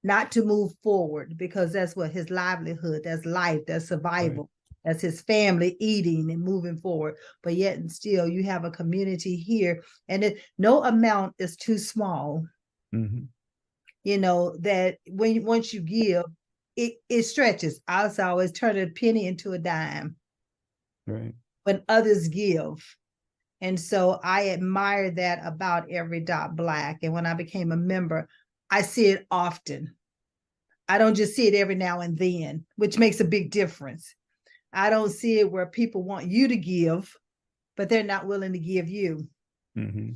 Not to move forward, because that's what his livelihood, that's life, that's survival, right. That's his family eating and moving forward. But yet and still, you have a community here, and no amount is too small. Mm-hmm. That once you give, it stretches. I always turn a penny into a dime. Right. When others give. And so I admire that about Every Dot Black. And when I became a member, I see it often. I don't just see it every now and then, which makes a big difference. I don't see it where people want you to give, but they're not willing to give you. Mm-hmm.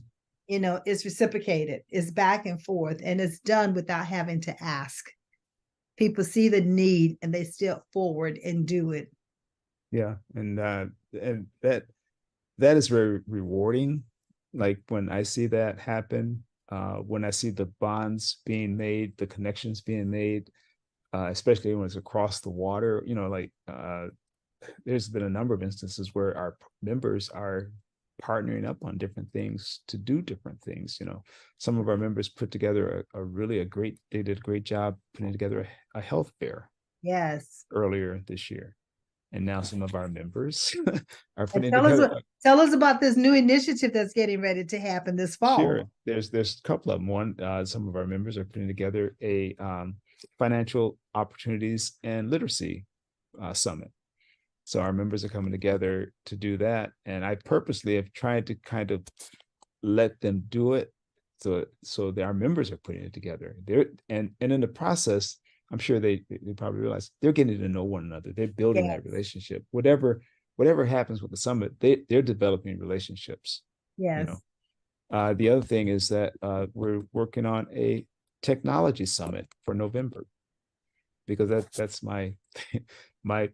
It's reciprocated. It's back and forth, and it's done without having to ask. People see the need and they step forward and do it. Yeah, and that is very rewarding. Like when I see that happen, when I see the bonds being made, the connections being made, especially when it's across the water, there's been a number of instances where our members are partnering up on different things to do different things. Some of our members put together they did a great job putting together a health fair. Yes. Earlier this year. And now some of our members are putting together. Tell us about this new initiative that's getting ready to happen this fall. Sure. There's a couple of them. One, some of our members are putting together a financial opportunities and literacy summit. So our members are coming together to do that. And I purposely have tried to kind of let them do it. So our members are putting it together. And in the process, I'm sure they probably realize they're getting to know one another. They're building that relationship. Whatever happens with the summit, they're developing relationships. Yes. The other thing is that we're working on a technology summit for November, because that's my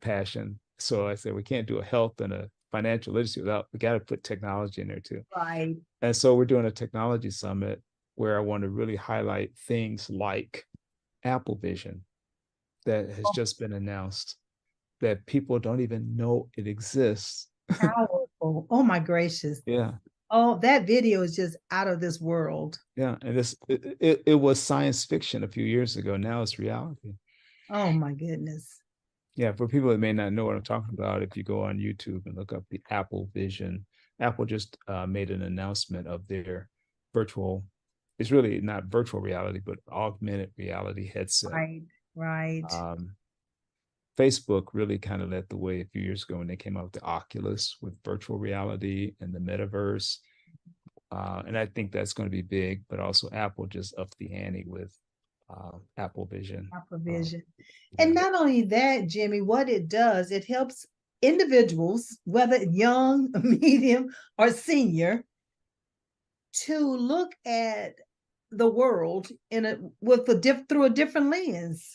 passion. So I said we can't do a health and a financial literacy without, we got to put technology in there too. Right. And so we're doing a technology summit where I want to really highlight things like Apple Vision that has just been announced, that people don't even know it exists. Powerful. Oh my gracious. Yeah. Oh, that video is just out of this world. Yeah. And it was science fiction a few years ago. Now it's reality. Oh my goodness. Yeah. For people that may not know what I'm talking about, if you go on YouTube and look up the Apple Vision, Apple just made an announcement of their virtual, it's really not virtual reality, but augmented reality headset. Right. Facebook really kind of led the way a few years ago when they came out with the Oculus with virtual reality and the metaverse. And I think that's going to be big, but also Apple just upped the ante with Apple Vision. Apple Vision. And not only that, Jimmy, what it does, it helps individuals, whether young, medium, or senior, to look at the world through a different lens.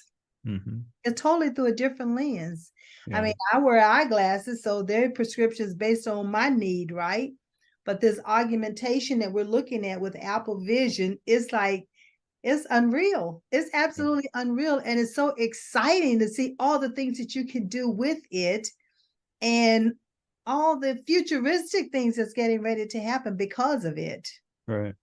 Mm-hmm. It's totally through a different lens. Yeah. I mean, I wear eyeglasses, so their prescriptions based on my need, right? But this augmentation that we're looking at with Apple Vision is like It's unreal. It's Yeah. absolutely unreal. And it's so exciting to see all the things that you can do with it and all the futuristic things that's getting ready to happen because of it. Right.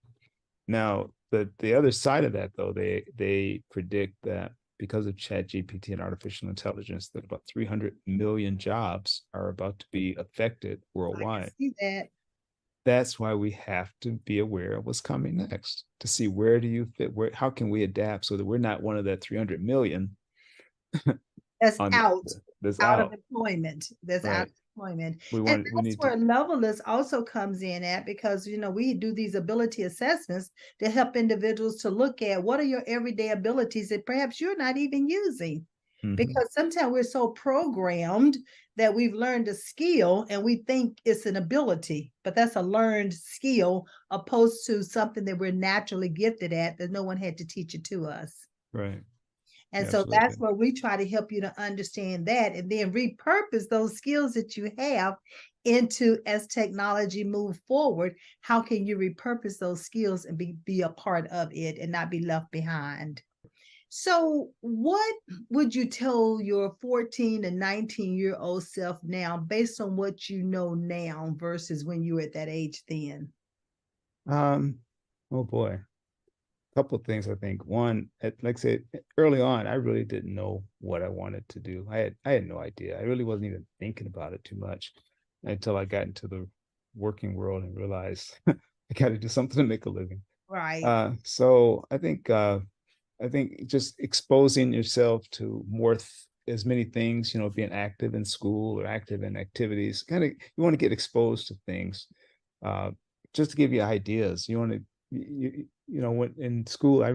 Now, the other side of that, though, they predict that because of Chat GPT and artificial intelligence, that about 300 million jobs are about to be affected I can worldwide. see that. That's why we have to be aware of what's coming next to see where do you fit, where how can we adapt so that we're not one of that 300 million That's on out, that's out of out. employment. That's out Right. of employment. We And want we that's need to. where levelist also comes in at because, we do these ability assessments to help individuals to look at what are your everyday abilities that perhaps you're not even using. Mhm. Because sometimes we're so programmed that we've learned a skill and we think it's an ability, but that's a learned skill opposed to something that we're naturally gifted at that no one had to teach it to us. Right. And so that's Absolutely. where we try to help you to understand that and then repurpose those skills that you have into as technology move forward. How can you repurpose those skills and be a part of it and not be left behind? So, what would you tell your 14 and 19-year-old self now based on what you know now versus when you were at that age then? Um, oh boy. Couple of things I think. One, like I said, early on, I really didn't know what I wanted to do. I had no idea. I really wasn't even thinking about it too much until I got into the working world and realized I got to do something to make a living. Right. So I think just exposing yourself to as many things, being active in school or active in activities, kind of you want to get exposed to things, uh, just to give you ideas. You want to, when in school, I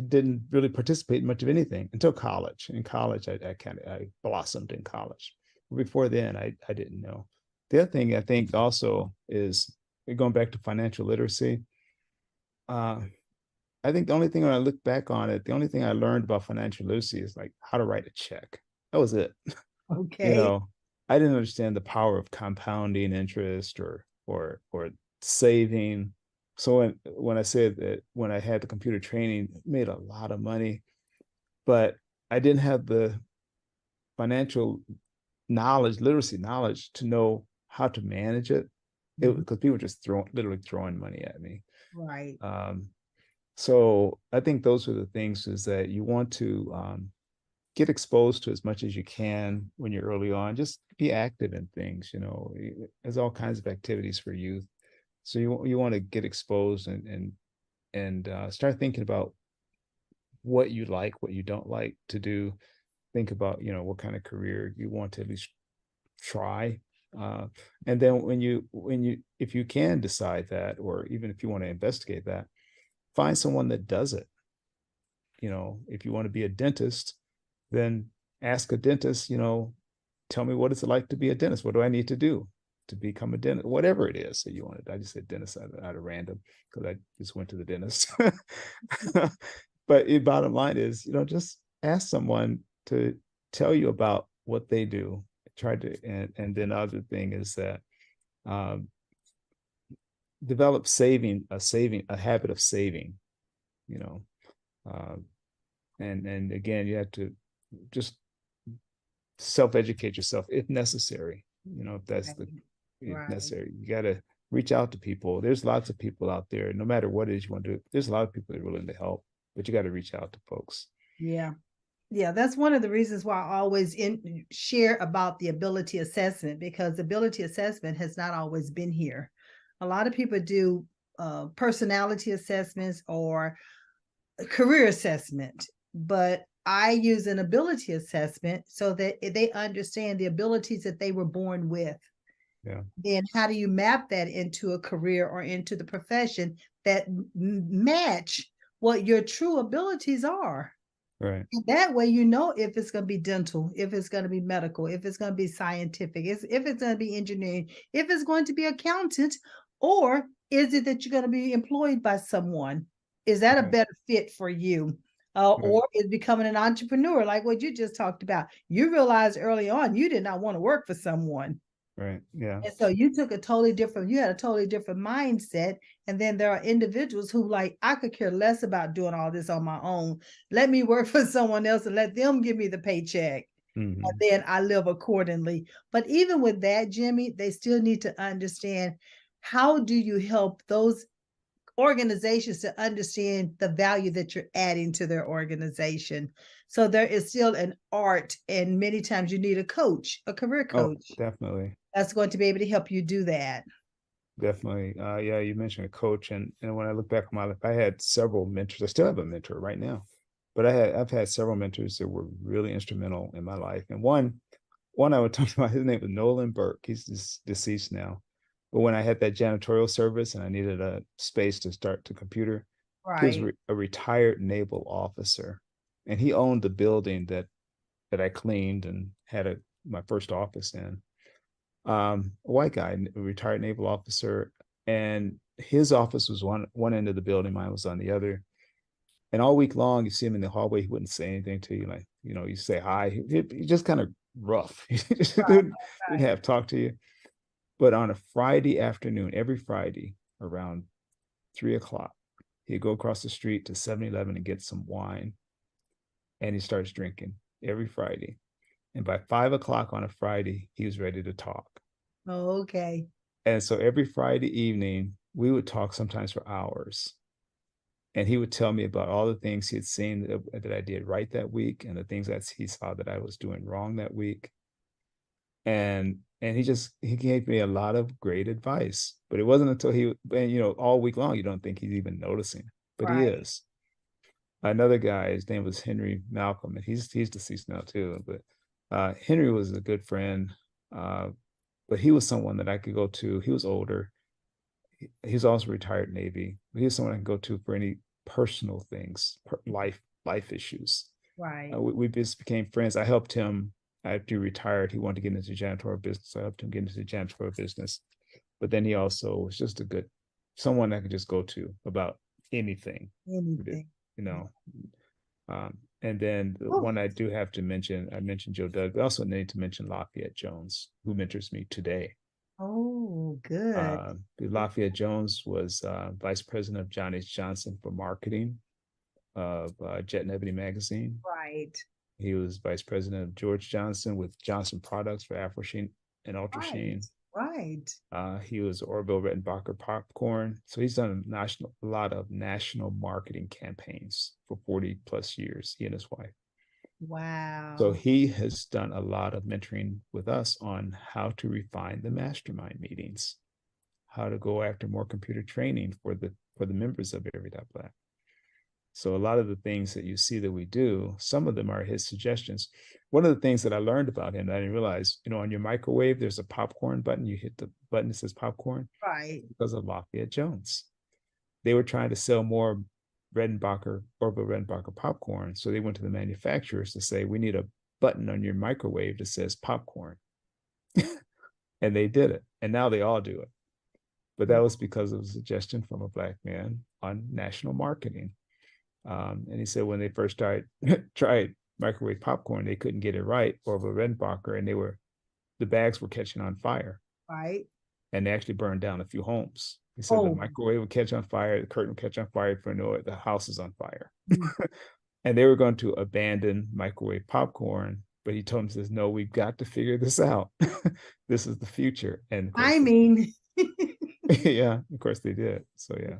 didn't really participate in much of anything until college. In college, I blossomed in college. Before then, I didn't know. The other thing I think also is going back to financial literacy. Uh, I think the only thing when I look back on it, the only thing I learned about financial literacy is like how to write a check. That was it. You Okay. know, I didn't understand the power of compounding interest or saving. So when I said that when I had the computer training, made a lot of money, but I didn't have the financial knowledge, literacy knowledge to know how to manage it. It Mhm. because people were just literally throwing money at me. Right. Um, so I think those are the things is that you want to get exposed to as much as you can when you're early on. Just be active in things. There's all kinds of activities for youth. So you want to get exposed and start thinking about what you like, what you don't like to do. Think about what kind of career you want to at least try. Uh, and then when you if you can decide that, or even if you want to investigate that, find someone that does it. If you want to be a dentist, then ask a dentist, tell me what it's like to be a dentist. What do I need to do to become a dentist? Whatever it is that you wanted. I just said dentist out of random because I just went to the dentist. But the bottom line is, just ask someone to tell you about what they do. Try to, and then the other thing is that um, develop a habit of saving. You know, uh, and again, you have to just self-educate yourself if necessary. If that's Right. the if Right. necessary, you got to reach out to people. There's lots of people out there, no matter what it is you want to do. There's a lot of people that are willing to help, but you got to reach out to folks. Yeah. Yeah, that's one of the reasons why I always share about the ability assessment because ability assessment has not always been here. A lot of people do personality assessments or career assessment, but I use an ability assessment so that they understand the abilities that they were born with. Yeah. Then how do you map that into a career or into the profession that match what your true abilities are? Right. That way, you know if it's going to be dental, if it's going to be medical, if it's going to be scientific, if it's going to be engineering, if it's going to be accountant, or is it that you're going to be employed by someone? Is that a Right. better fit for you? Right. Or is becoming an entrepreneur like what you just talked about? You realized early on you did not want to work for someone. Right. Yeah. And so you took a totally different, you had a totally different mindset. And then there are individuals who like, I could care less about doing all this on my own. Let me work for someone else and let them give me the paycheck. And Hmm. then I live accordingly. But even with that, Jimmy, they still need to understand, how do you help those organizations to understand the value that you're adding to their organization? So there is still an art, and many times you need a coach, a career Oh, coach, definitely. that's going to be able to help you do that. Definitely. Yeah, you mentioned a coach, and when I look back on my life, I had several mentors. I still have a mentor right now, but I've had several mentors that were really instrumental in my life. And one I would talk about, his name was Nolan Burke. He's deceased now. But when I had that janitorial service and I needed a space to start the computer, he was Right. a retired naval officer, and he owned the building that I cleaned and had my first office in. A white guy, a retired naval officer, and his office was one end of the building, mine was on the other. And all week long, you see him in the hallway, he wouldn't say anything to you, like, you say hi. He just kind of rough. He just didn't Right. have talk to you. But on a Friday afternoon, every Friday around 3 o'clock, he'd go across the street to 7-Eleven and get some wine, and he starts drinking every Friday. And by 5 o'clock on a Friday, he was ready to talk. Okay. And so every Friday evening, we would talk sometimes for hours. And he would tell me about all the things he had seen that I did right that week, and the things that he saw that I was doing wrong that week. And he gave me a lot of great advice. But it wasn't until and all week long, you don't think he's even noticing, but he Right. is. Another guy, his name was Henry Malcolm, and he's deceased now too. But Henry was a good friend. Uh, but he was someone that I could go to. He was older. He's also retired Navy. But he was someone I can go to for any personal things, life issues. Right. We just became friends. I helped him after he retired. He wanted to get into janitorial business. I helped him get into the janitorial business. But then he also was just a good someone I could just go to about anything. Anything. You know, and then the Oh, one I do have to mention, I mentioned Joe Doug, but also need to mention Lafayette Jones, who mentors me today. oh, good. Lafayette Jones was vice president of John H. Johnson for marketing of Jet and Ebony magazine. Right. He was vice president of George Johnson with Johnson Products for Afro Sheen and Ultra Right. Sheen. Right. He was Orville Redenbacher popcorn. So he's done a lot of national marketing campaigns for 40 plus years, he and his wife. So Wow. he has done a lot of mentoring with us on how to refine the mastermind meetings, how to go after more computer training for the members of Every Black. So a lot of the things that you see that we do, some of them are his suggestions. One of the things that I learned about him that I didn't realize, on your microwave, there's a popcorn button. You hit the button that says popcorn Right. because of Lafayette Jones. They were trying to sell more Orville Redenbacher popcorn. So they went to the manufacturers to say, we need a button on your microwave that says popcorn. And they did it. And now they all do it. But that was because of a suggestion from a Black man on national marketing. And he said when they first tried microwave popcorn, they couldn't get it right, or a Redenbacher, and the bags were catching on fire, Right. and they actually burned down a few homes. He said the Oh, microwave would catch on fire, the curtain would catch on fire, for no, the house is on fire, mm, and they were going to abandon microwave popcorn. But he told them, says, no, we've got to figure this out. This is the future, and of I course, mean, yeah, of course they did. So yeah.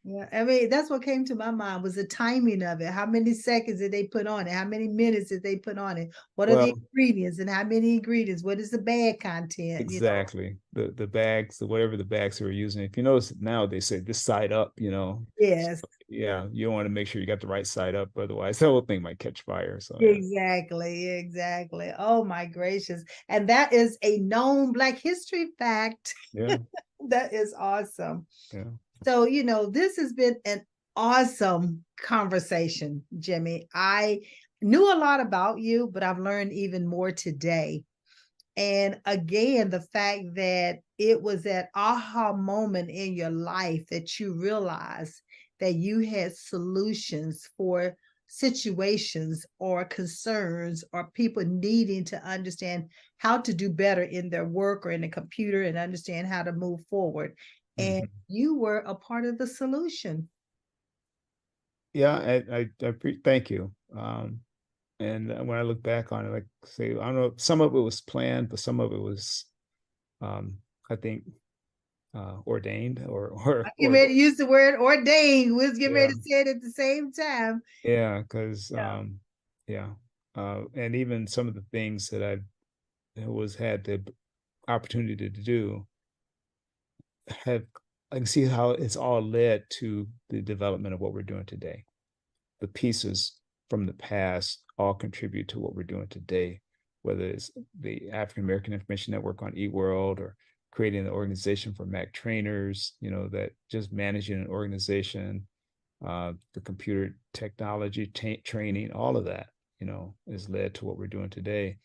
yeah, I mean, that's what came to my mind was the timing of it. How many seconds did they put on it? How many minutes did they put on it? What are the Well, ingredients and how many ingredients? What is the bag content? exactly. The bags, whatever the bags they were using. If you notice now they say this side up, So, Yes, yeah, you want to make sure you got the right side up, otherwise the whole thing might catch fire. So yeah. exactly, exactly. Oh my gracious. And that is a known Black history fact. Yeah. That is awesome. Yeah. So, this has been an awesome conversation, Jimmy. I knew a lot about you, but I've learned even more today. And again, the fact that it was that aha moment in your life that you realized that you had solutions for situations or concerns or people needing to understand how to do better in their work or in the computer and understand how to move forward. And you were a part of the solution. Yeah, thank you. And when I look back on it, like say, I don't know, some of it was planned, but some of it was, I think, ordained You made to use the word ordained. We was getting yeah, ready to say it at the same time. yeah, because Yeah. yeah, and even some of the things that I had the opportunity to do have, I can see how it's all led to the development of what we're doing today. The pieces from the past all contribute to what we're doing today, whether it's the African American Information Network on eWorld or creating the organization for Mac trainers, that just managing an organization, the computer technology training, all of that, has led to what we're doing today.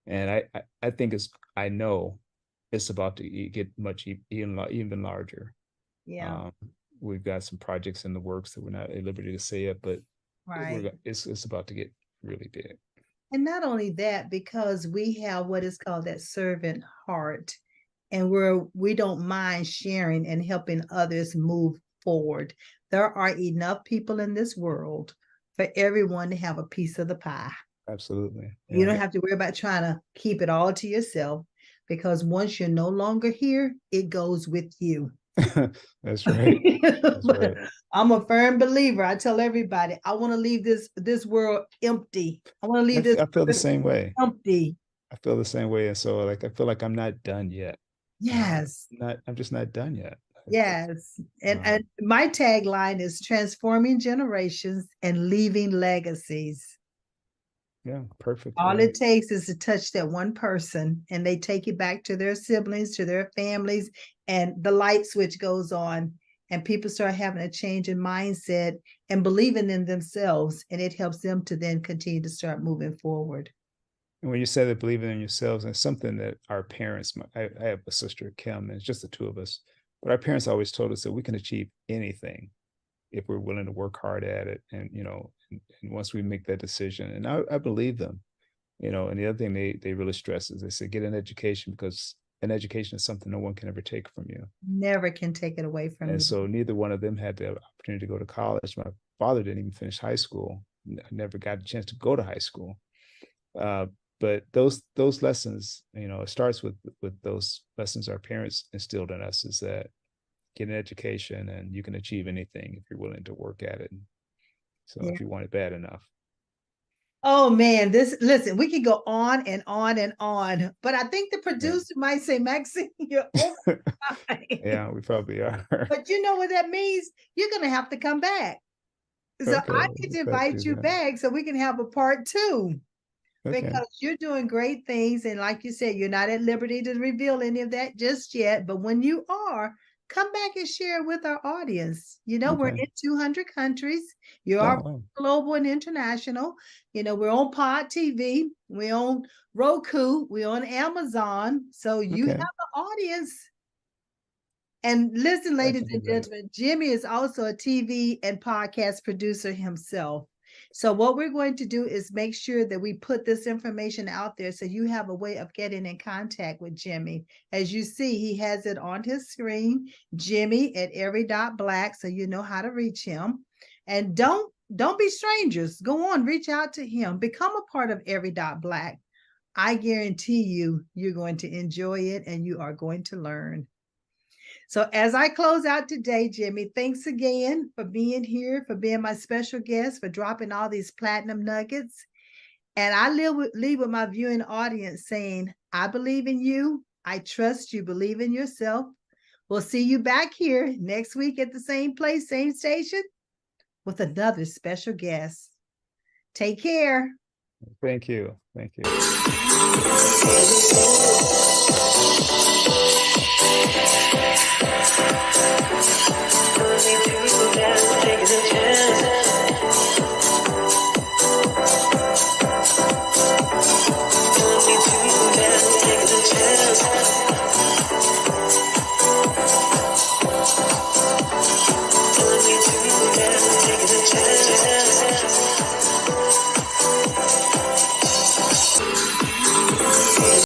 And I think I know it's about to get much even larger. Yeah. We've got some projects in the works that we're not at liberty to say it, but Right. it's about to get really big. And not only that, because we have what is called that servant heart, and we don't mind sharing and helping others move forward. There are enough people in this world for everyone to have a piece of the pie. Absolutely. You Yeah. don't have to worry about trying to keep it all to yourself, because once you're no longer here, it goes with you. That's right. That's right. I'm a firm believer. I tell everybody, I want to leave this world empty. I want to leave this I feel the same way. empty. I feel the same way. And so like I feel like I'm not done yet. Yes. I'm just not done yet. Yes. And my tagline is transforming generations and leaving legacies. Yeah, perfect. All Yeah. it takes is to touch that one person, and they take it back to their siblings, to their families, and the light switch goes on, and people start having a change in mindset and believing in themselves, and it helps them to then continue to start moving forward. And when you say that believing in yourselves, and something that our parents, I have a sister, Kim, and it's just the two of us, but our parents always told us that we can achieve anything if we're willing to work hard at it. And, and once we make that decision, and I believe them, and the other thing they really stress is they say, get an education, because an education is something no one can ever take from you. Never can take it away from you. And so neither one of them had the opportunity to go to college. My father didn't even finish high school. Never got a chance to go to high school. But those lessons, it starts with those lessons our parents instilled in us, is that get an education and you can achieve anything if you're willing to work at it. So if you want it bad enough. Oh man, listen, we can go on and on and on, but I think the producer might say, Maxine, you're over time. Yeah, we probably are. But you know what that means? You're going to have to come back. So I need to invite you back so we can have a part 2. Because you're doing great things. And like you said, you're not at liberty to reveal any of that just yet. But when you are, come back and share with our audience. We're in 200 countries. You are global and international. We're on Pod TV. We're on Roku. We're on Amazon. So you have an audience. And listen, ladies and gentlemen, Jimmy is also a TV and podcast producer himself. So what we're going to do is make sure that we put this information out there so you have a way of getting in contact with Jimmy. As you see, he has it on his screen, Jimmy at every.black, so you know how to reach him. And don't be strangers. Go on, reach out to him. Become a part of every.black. I guarantee you're going to enjoy it and you are going to learn. So as I close out today, Jimmy, thanks again for being here, for being my special guest, for dropping all these platinum nuggets. And I leave with my viewing audience saying, I believe in you. I trust you believe in yourself. We'll see you back here next week at the same place, same station, with another special guest. Take care. Thank you. Thank you. Taking a chance.